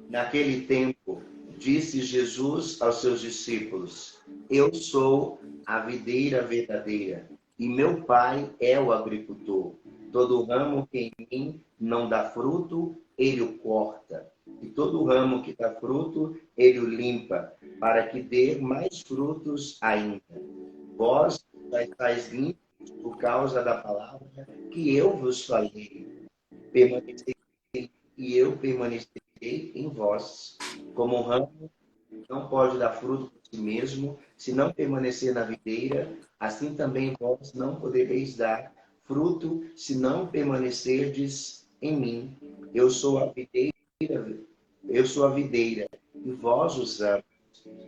Naquele tempo, disse Jesus aos seus discípulos: Eu sou a videira verdadeira, e meu Pai é o agricultor. Todo ramo que em mim não dá fruto, ele o corta. E todo ramo que dá fruto, ele o limpa, para que dê mais frutos ainda. Vós já estáis limpos por causa da palavra que eu vos falei. Permanecei e eu permanecerei em vós. Como o ramo não pode dar fruto por si mesmo, se não permanecer na videira, assim também vós não podereis dar fruto, se não permanecerdes em mim. Eu sou a videira, e vós os ramos.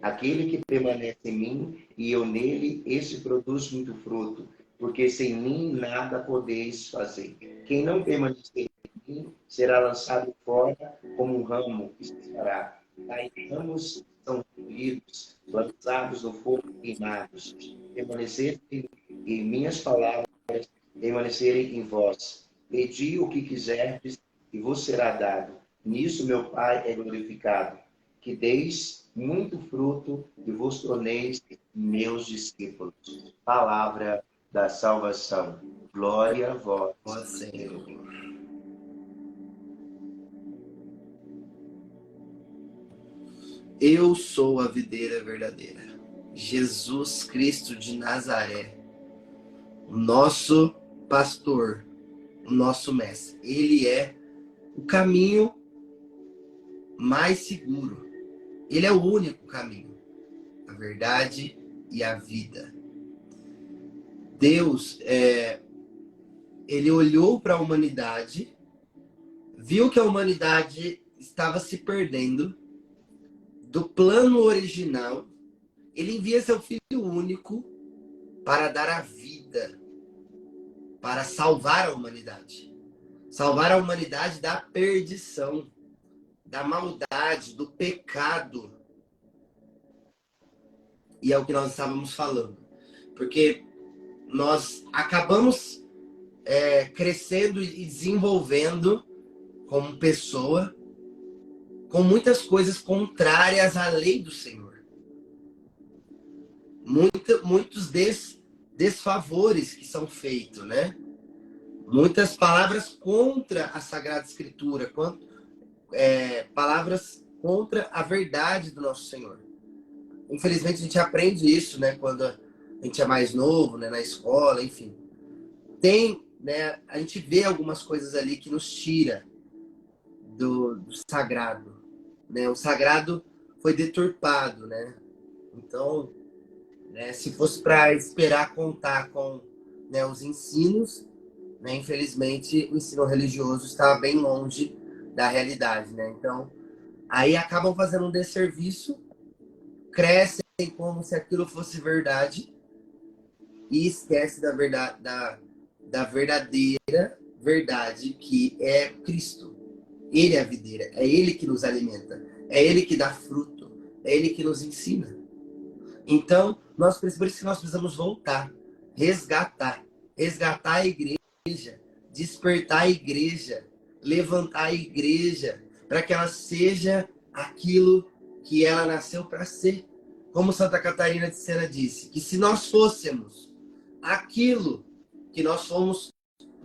Aquele que permanece em mim e eu nele, esse produz muito fruto, porque sem mim nada podeis fazer. Quem não permanecer em mim será lançado fora como um ramo que se estará. Tais ramos são colhidos, lançados no fogo e queimados. Permanecer em minhas palavras, permanecerem em vós. Pedi o que quiserdes e vos será dado. Nisso meu Pai é glorificado, que deis muito fruto e vos torneis meus discípulos. Palavra da salvação. Glória a vós, Ó Senhor. Eu sou a videira verdadeira. Jesus Cristo de Nazaré, o nosso pastor, o nosso mestre. Ele é o caminho mais seguro. Ele é o único caminho, a verdade e a vida. Deus, ele olhou para a humanidade, viu que a humanidade estava se perdendo do plano original. Ele envia seu Filho único para dar a vida, para salvar a humanidade. Salvar a humanidade da perdição, da maldade, do pecado. E é o que nós estávamos falando. Porque nós acabamos crescendo e desenvolvendo como pessoa com muitas coisas contrárias à lei do Senhor. Muitos desfavores que são feitos, né? Muitas palavras contra a Sagrada Escritura, palavras contra a verdade do nosso Senhor. Infelizmente a gente aprende isso, né? Quando a gente é mais novo, né? Na escola, enfim. Né? A gente vê algumas coisas ali que nos tira do sagrado, né? O sagrado foi deturpado, né? Então, né? Se fosse para esperar contar com, né, os ensinos, né? Infelizmente o ensino religioso está bem longe da realidade, né? Então, aí acabam fazendo um desserviço, crescem como se aquilo fosse verdade e esquece da verdade, da verdadeira verdade, que é Cristo. Ele é a videira, é Ele que nos alimenta, é Ele que dá fruto, é Ele que nos ensina. Então, por isso que nós precisamos voltar, resgatar a igreja, despertar a igreja, levantar a igreja, para que ela seja aquilo que ela nasceu para ser. Como Santa Catarina de Sena disse, que se nós fôssemos aquilo que nós fomos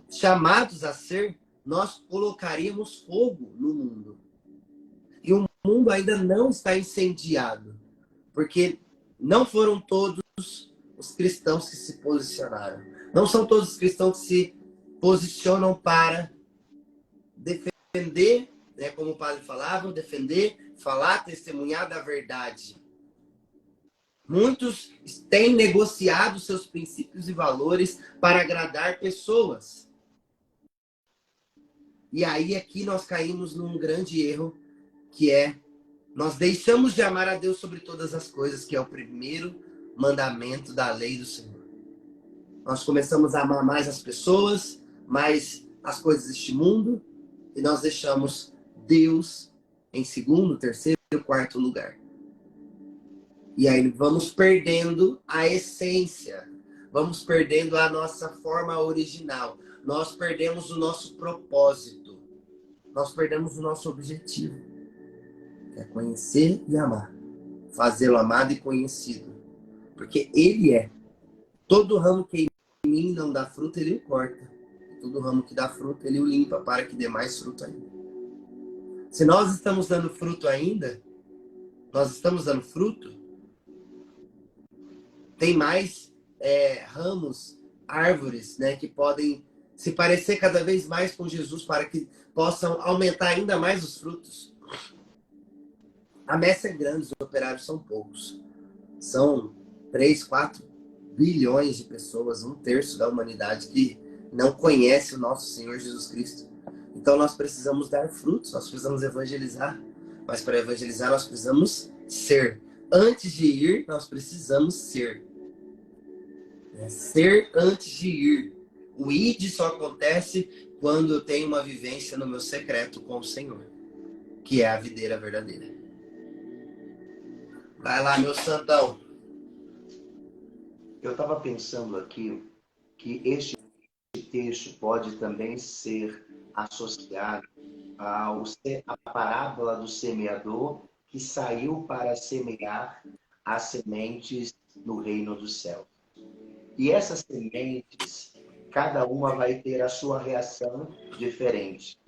chamados a ser, nós colocaríamos fogo no mundo. E o mundo ainda não está incendiado, porque não foram todos os cristãos que se posicionaram. Não são todos os cristãos que se posicionam para defender, né, como o padre falava, defender, falar, testemunhar da verdade. Muitos têm negociado seus princípios e valores para agradar pessoas. E aí aqui nós caímos num grande erro, que é nós deixamos de amar a Deus sobre todas as coisas, que é o primeiro mandamento da lei do Senhor. Nós começamos a amar mais as pessoas, mais as coisas deste mundo, e nós deixamos Deus em segundo, terceiro, quarto lugar. E aí vamos perdendo a essência, vamos perdendo a nossa forma original, nós perdemos o nosso propósito, nós perdemos o nosso objetivo, que é conhecer e amar, fazê-lo amado e conhecido, porque ele é. Todo ramo que em mim não dá fruto, ele o corta. Todo ramo que dá fruto, ele o limpa para que dê mais fruto ainda. Se nós estamos dando fruto ainda, nós estamos dando fruto, tem mais ramos, árvores, né, que podem se parecer cada vez mais com Jesus para que possam aumentar ainda mais os frutos. A messe é grande, os operários são poucos. São 3, 4 bilhões de pessoas, 1/3 da humanidade que não conhece o nosso Senhor Jesus Cristo. Então nós precisamos dar frutos, nós precisamos evangelizar. Mas para evangelizar nós precisamos ser. Antes de ir, nós precisamos ser. Ser antes de ir. O id só acontece quando eu tenho uma vivência no meu secreto com o Senhor, que é a videira verdadeira. Vai lá, meu santão. Eu estava pensando aqui que este texto pode também ser associado à parábola do semeador que saiu para semear as sementes no reino do céu. E essas sementes, cada uma vai ter a sua reação diferente,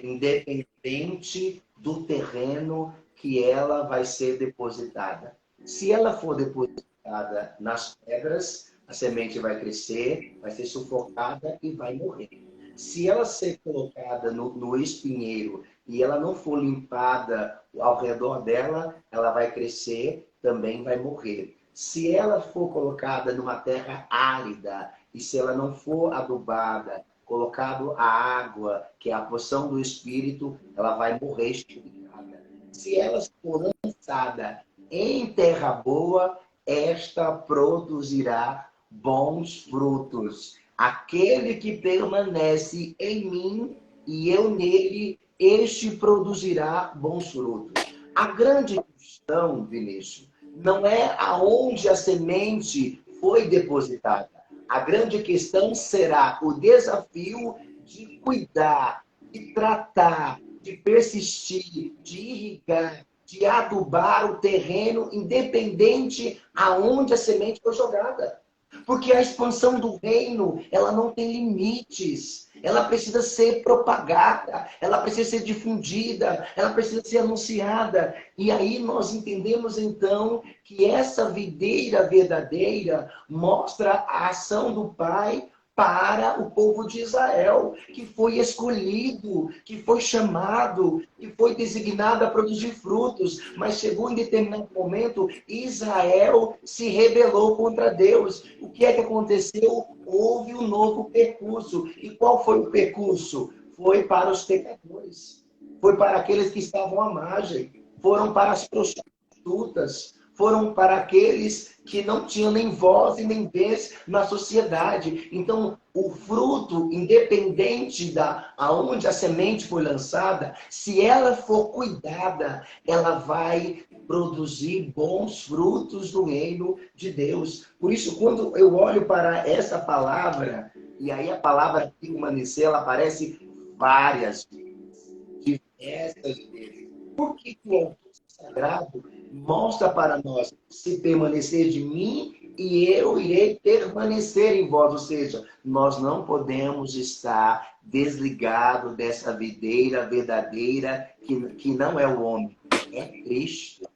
independente do terreno que ela vai ser depositada. Se ela for depositada nas pedras, a semente vai crescer, vai ser sufocada e vai morrer. Se ela ser colocada no espinheiro e ela não for limpada ao redor dela, ela vai crescer, também vai morrer. Se ela for colocada numa terra árida e se ela não for adubada, colocado a água, que é a porção do Espírito, ela vai morrer esticada. Se ela for lançada em terra boa, esta produzirá bons frutos. Aquele que permanece em mim e eu nele, este produzirá bons frutos. A grande questão, Vinícius, não é aonde a semente foi depositada. A grande questão será o desafio de cuidar, de tratar, de persistir, de irrigar, de adubar o terreno, independente aonde a semente foi jogada. Porque a expansão do reino, ela não tem limites. Ela precisa ser propagada, ela precisa ser difundida, ela precisa ser anunciada. E aí nós entendemos então que essa videira verdadeira mostra a ação do Pai para o povo de Israel, que foi escolhido, que foi chamado, que foi designado a produzir frutos, mas chegou em determinado momento, Israel se rebelou contra Deus. O que é que aconteceu? Houve um novo percurso. E qual foi o percurso? Foi para os pecadores, foi para aqueles que estavam à margem, foram para as prostitutas, foram para aqueles que não tinham nem voz e nem vez na sociedade. Então, o fruto, independente da aonde a semente foi lançada, se ela for cuidada, ela vai produzir bons frutos do reino de Deus. Por isso, quando eu olho para essa palavra, e aí a palavra permanecer, ela aparece várias vezes, diversas vezes. Por que o autor sagrado mostra para nós: se permanecer de mim e eu irei permanecer em vós? Ou seja, nós não podemos estar desligados dessa videira verdadeira que não é o homem, é Cristo.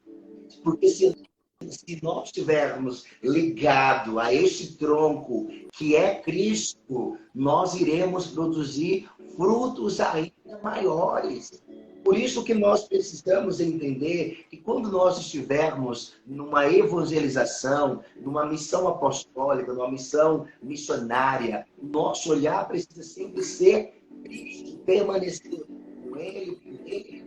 Porque se nós estivermos ligados a este tronco que é Cristo, nós iremos produzir frutos ainda maiores. Por isso que nós precisamos entender que quando nós estivermos numa evangelização, numa missão apostólica, numa missão missionária, nosso olhar precisa sempre ser Cristo, permanecer com Ele,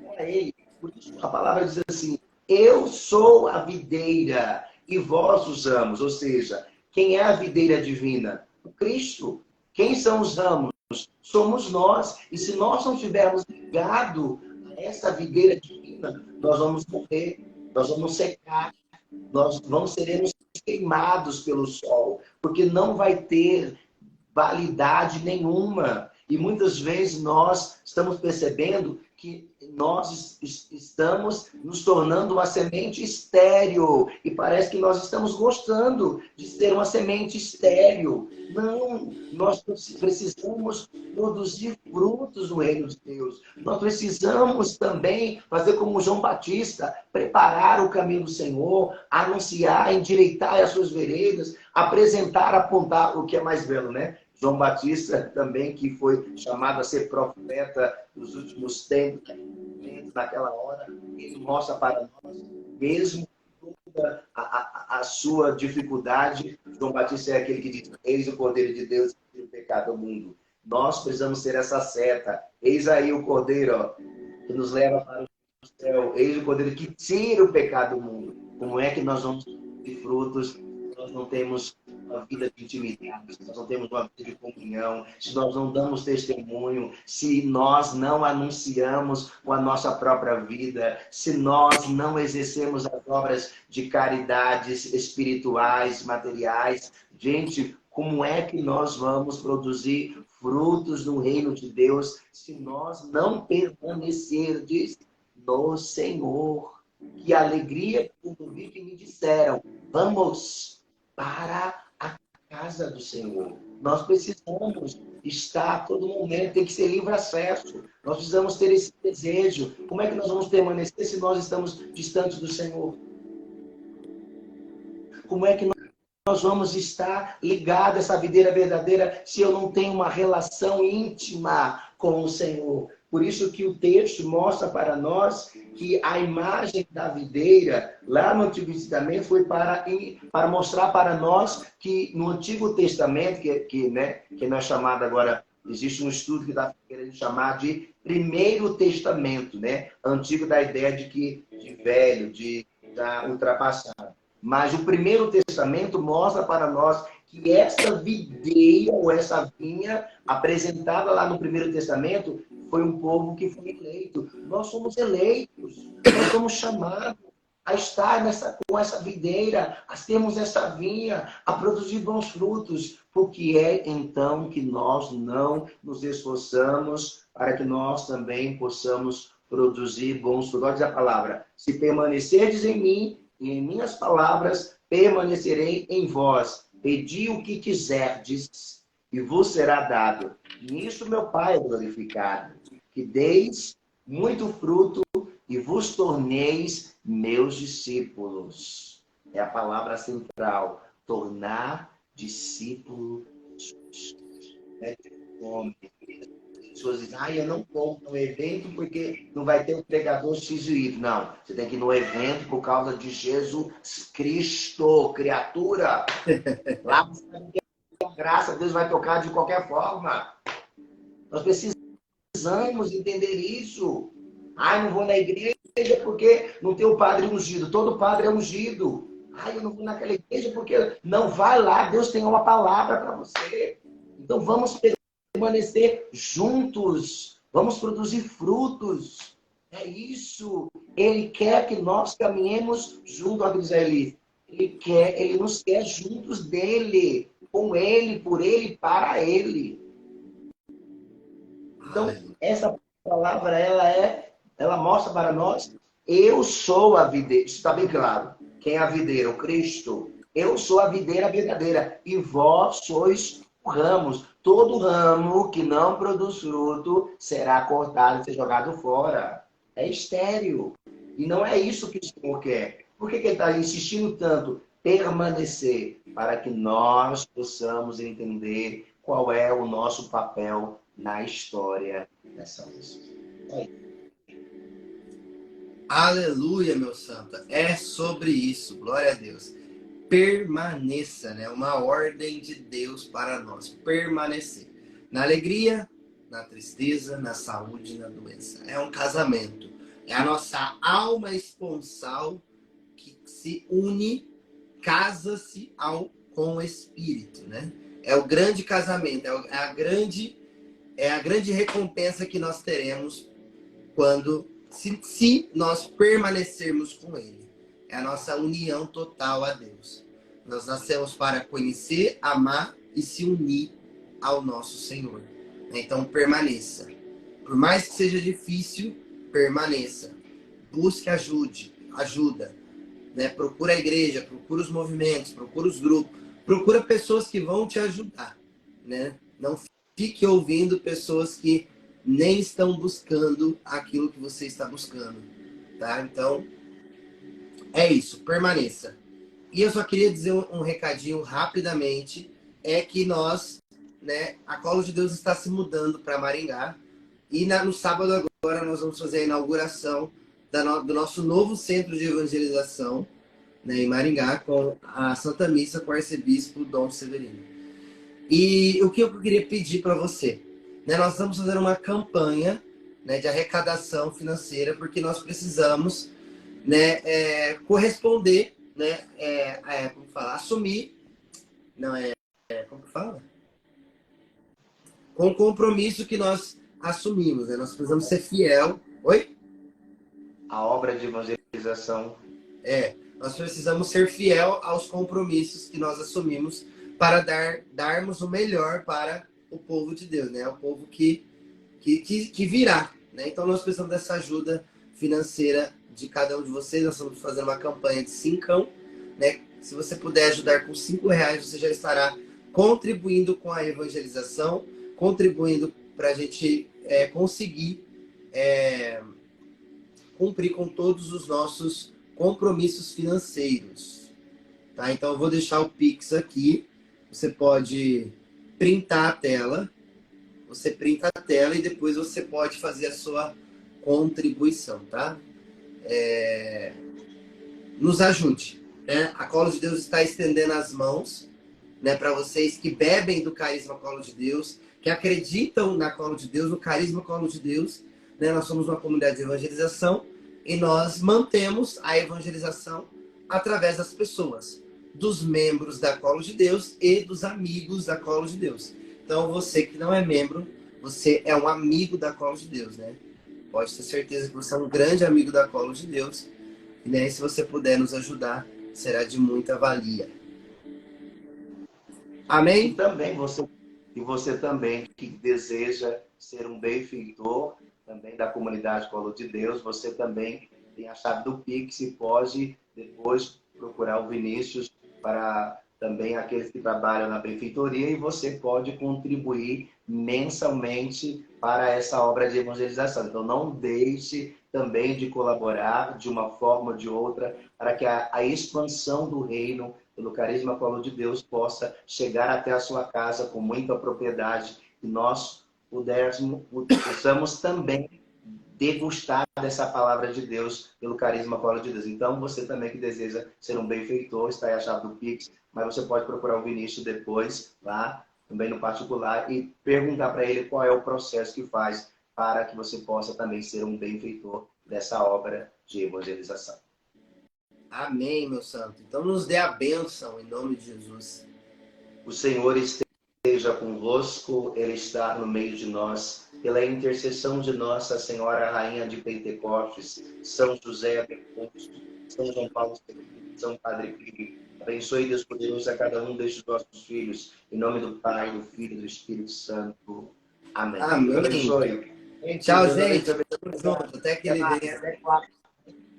com Ele. Por isso a palavra diz assim: eu sou a videira e vós os ramos. Ou seja, quem é a videira divina? O Cristo. Quem são os ramos? Somos nós. E se nós não estivermos ligados essa videira divina, nós vamos morrer, nós vamos secar, seremos queimados pelo sol, porque não vai ter validade nenhuma. E muitas vezes nós estamos percebendo que nós estamos nos tornando uma semente estéril. E parece que nós estamos gostando de ser uma semente estéril. Não, nós precisamos produzir frutos no reino de Deus. Nós precisamos também fazer como João Batista, preparar o caminho do Senhor, anunciar, endireitar as suas veredas, apresentar, apontar o que é mais belo, né? João Batista também, que foi chamado a ser profeta dos últimos tempos, naquela hora, ele mostra para nós, mesmo toda a sua dificuldade, João Batista é aquele que diz, eis o Cordeiro de Deus que tira o pecado do mundo. Nós precisamos ser essa seta. Eis aí o Cordeiro, ó, que nos leva para o céu. Eis o Cordeiro que tira o pecado do mundo. Como é que nós vamos ter frutos? Nós não temos uma vida de intimidade, se nós não temos uma vida de comunhão, se nós não damos testemunho, se nós não anunciamos com a nossa própria vida, se nós não exercemos as obras de caridades espirituais, materiais. Gente, como é que nós vamos produzir frutos no reino de Deus se nós não permanecermos no Senhor? Que alegria quando vi que me disseram, vamos para a casa do Senhor. Nós precisamos estar a todo momento, tem que ser livre acesso. Nós precisamos ter esse desejo. Como é que nós vamos permanecer se nós estamos distantes do Senhor? Como é que nós vamos estar ligados a essa videira verdadeira se eu não tenho uma relação íntima com o Senhor? Por isso que o texto mostra para nós que a imagem da videira, lá no Antigo Testamento, foi para mostrar para nós que no Antigo Testamento, que não é chamado agora, existe um estudo que está querendo chamar de Primeiro Testamento, né? Antigo da ideia de velho, de já ultrapassado. Mas o Primeiro Testamento mostra para nós que essa videira ou essa vinha apresentada lá no Primeiro Testamento foi um povo que foi eleito. Nós somos eleitos, nós somos chamados a estar com essa videira, a termos essa vinha, a produzir bons frutos, porque é então que nós não nos esforçamos para que nós também possamos produzir bons frutos. Olha dizer a palavra, se permanecerdes em mim e em minhas palavras, permanecerei em vós. Pedi o que quiserdes e vos será dado. Nisto meu Pai é glorificado, que deis muito fruto e vos torneis meus discípulos. É a palavra central. Tornar discípulo de Jesus. As pessoas dizem, eu não vou no evento porque não vai ter um pregador X e Y. Não, você tem que ir no evento por causa de Jesus Cristo, criatura. Lá você sabe que a graça, Deus vai tocar de qualquer forma. Nós precisamos entender isso. Eu não vou na igreja porque não tem o padre ungido. Todo padre é ungido. Eu não vou naquela igreja porque não vai lá. Deus tem uma palavra para você. Então vamos permanecer juntos. Vamos produzir frutos. É isso. Ele quer que nós caminhemos junto ao israelita. Ele nos quer juntos dele, com ele, por ele, para ele. Então, essa palavra, ela mostra para nós, eu sou a videira. Isso está bem claro. Quem é a videira? O Cristo. Eu sou a videira verdadeira. E vós sois ramos. Todo ramo que não produz fruto será cortado e ser jogado fora. É estéril. E não é isso que o Senhor quer. Por que ele está insistindo tanto? Permanecer, para que nós possamos entender qual é o nosso papel na história dessa música. Aleluia, meu santo. É sobre isso. Glória a Deus. Permaneça, né? Uma ordem de Deus para nós. Permanecer. Na alegria, na tristeza, na saúde, na doença. É um casamento. É a nossa alma esponsal que se une, casa-se com o Espírito, né? É o grande casamento. É a grande recompensa que nós teremos quando se nós permanecermos com Ele. É a nossa união total a Deus. Nós nascemos para conhecer, amar e se unir ao nosso Senhor. Então, permaneça. Por mais que seja difícil, permaneça. Busque ajuda. Né? Procura a igreja, procura os movimentos, procura os grupos, procura pessoas que vão te ajudar. Né? Não fique ouvindo pessoas que nem estão buscando aquilo que você está buscando. Tá? Então, é isso. Permaneça. E eu só queria dizer um recadinho rapidamente, é que nós, né, a Colo de Deus está se mudando para Maringá, e no sábado agora nós vamos fazer a inauguração do nosso novo centro de evangelização, né, em Maringá, com a Santa Missa com o arcebispo Dom Severino. E o que eu queria pedir para você? Né, nós estamos fazendo uma campanha, né, de arrecadação financeira, porque nós precisamos, né, corresponder, né, como fala? Assumir, não como que fala? Com o compromisso que nós assumimos, né? Nós precisamos ser fiel. Oi? A obra de evangelização. Nós precisamos ser fiel aos compromissos que nós assumimos para darmos o melhor para o povo de Deus, né? O povo que virá, né? Então nós precisamos dessa ajuda financeira de cada um de vocês. Nós estamos fazendo uma campanha de 5, né? Se você puder ajudar com R$5, você já estará contribuindo com a evangelização, contribuindo para a gente conseguir cumprir com todos os nossos compromissos financeiros. Tá? Então eu vou deixar o Pix aqui. Você pode printar a tela. Você printa a tela e depois você pode fazer a sua contribuição, tá? Nos ajude. Né? A Colo de Deus está estendendo as mãos, né, para vocês que bebem do carisma Colo de Deus, que acreditam na Colo de Deus, no carisma Colo de Deus. Né? Nós somos uma comunidade de evangelização e nós mantemos a evangelização através das pessoas, dos membros da Colo de Deus e dos amigos da Colo de Deus. Então, você que não é membro, você é um amigo da Colo de Deus, né? Pode ter certeza que você é um grande amigo da Colo de Deus. E, né, se você puder nos ajudar, será de muita valia. Amém? E você também que deseja ser um benfeitor também da comunidade Colo de Deus, você também tem a chave do Pix e pode depois procurar o Vinícius para também aqueles que trabalham na benfeitoria, e você pode contribuir mensalmente para essa obra de evangelização. Então não deixe também de colaborar de uma forma ou de outra para que a expansão do reino pelo carisma Colo de Deus possa chegar até a sua casa com muita propriedade e nós possamos também degustar dessa palavra de Deus pelo carisma Colo de Deus. Então, você também que deseja ser um benfeitor, está aí a chave do Pix, mas você pode procurar o Vinícius depois, lá, também no particular, e perguntar para ele qual é o processo que faz para que você possa também ser um benfeitor dessa obra de evangelização. Amém, meu santo. Então, nos dê a bênção, em nome de Jesus. O Senhor esteja convosco, Ele está no meio de nós. Pela intercessão de Nossa Senhora, Rainha de Pentecostes, São José, São João Paulo II, São Padre Pio, abençoe Deus poderoso a cada um destes nossos filhos. Em nome do Pai, do Filho e do Espírito Santo. Amém. Amém. Abençoe. Tchau, gente. Tamo junto. Até que ele venha. Até quarta.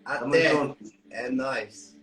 Até. É nóis.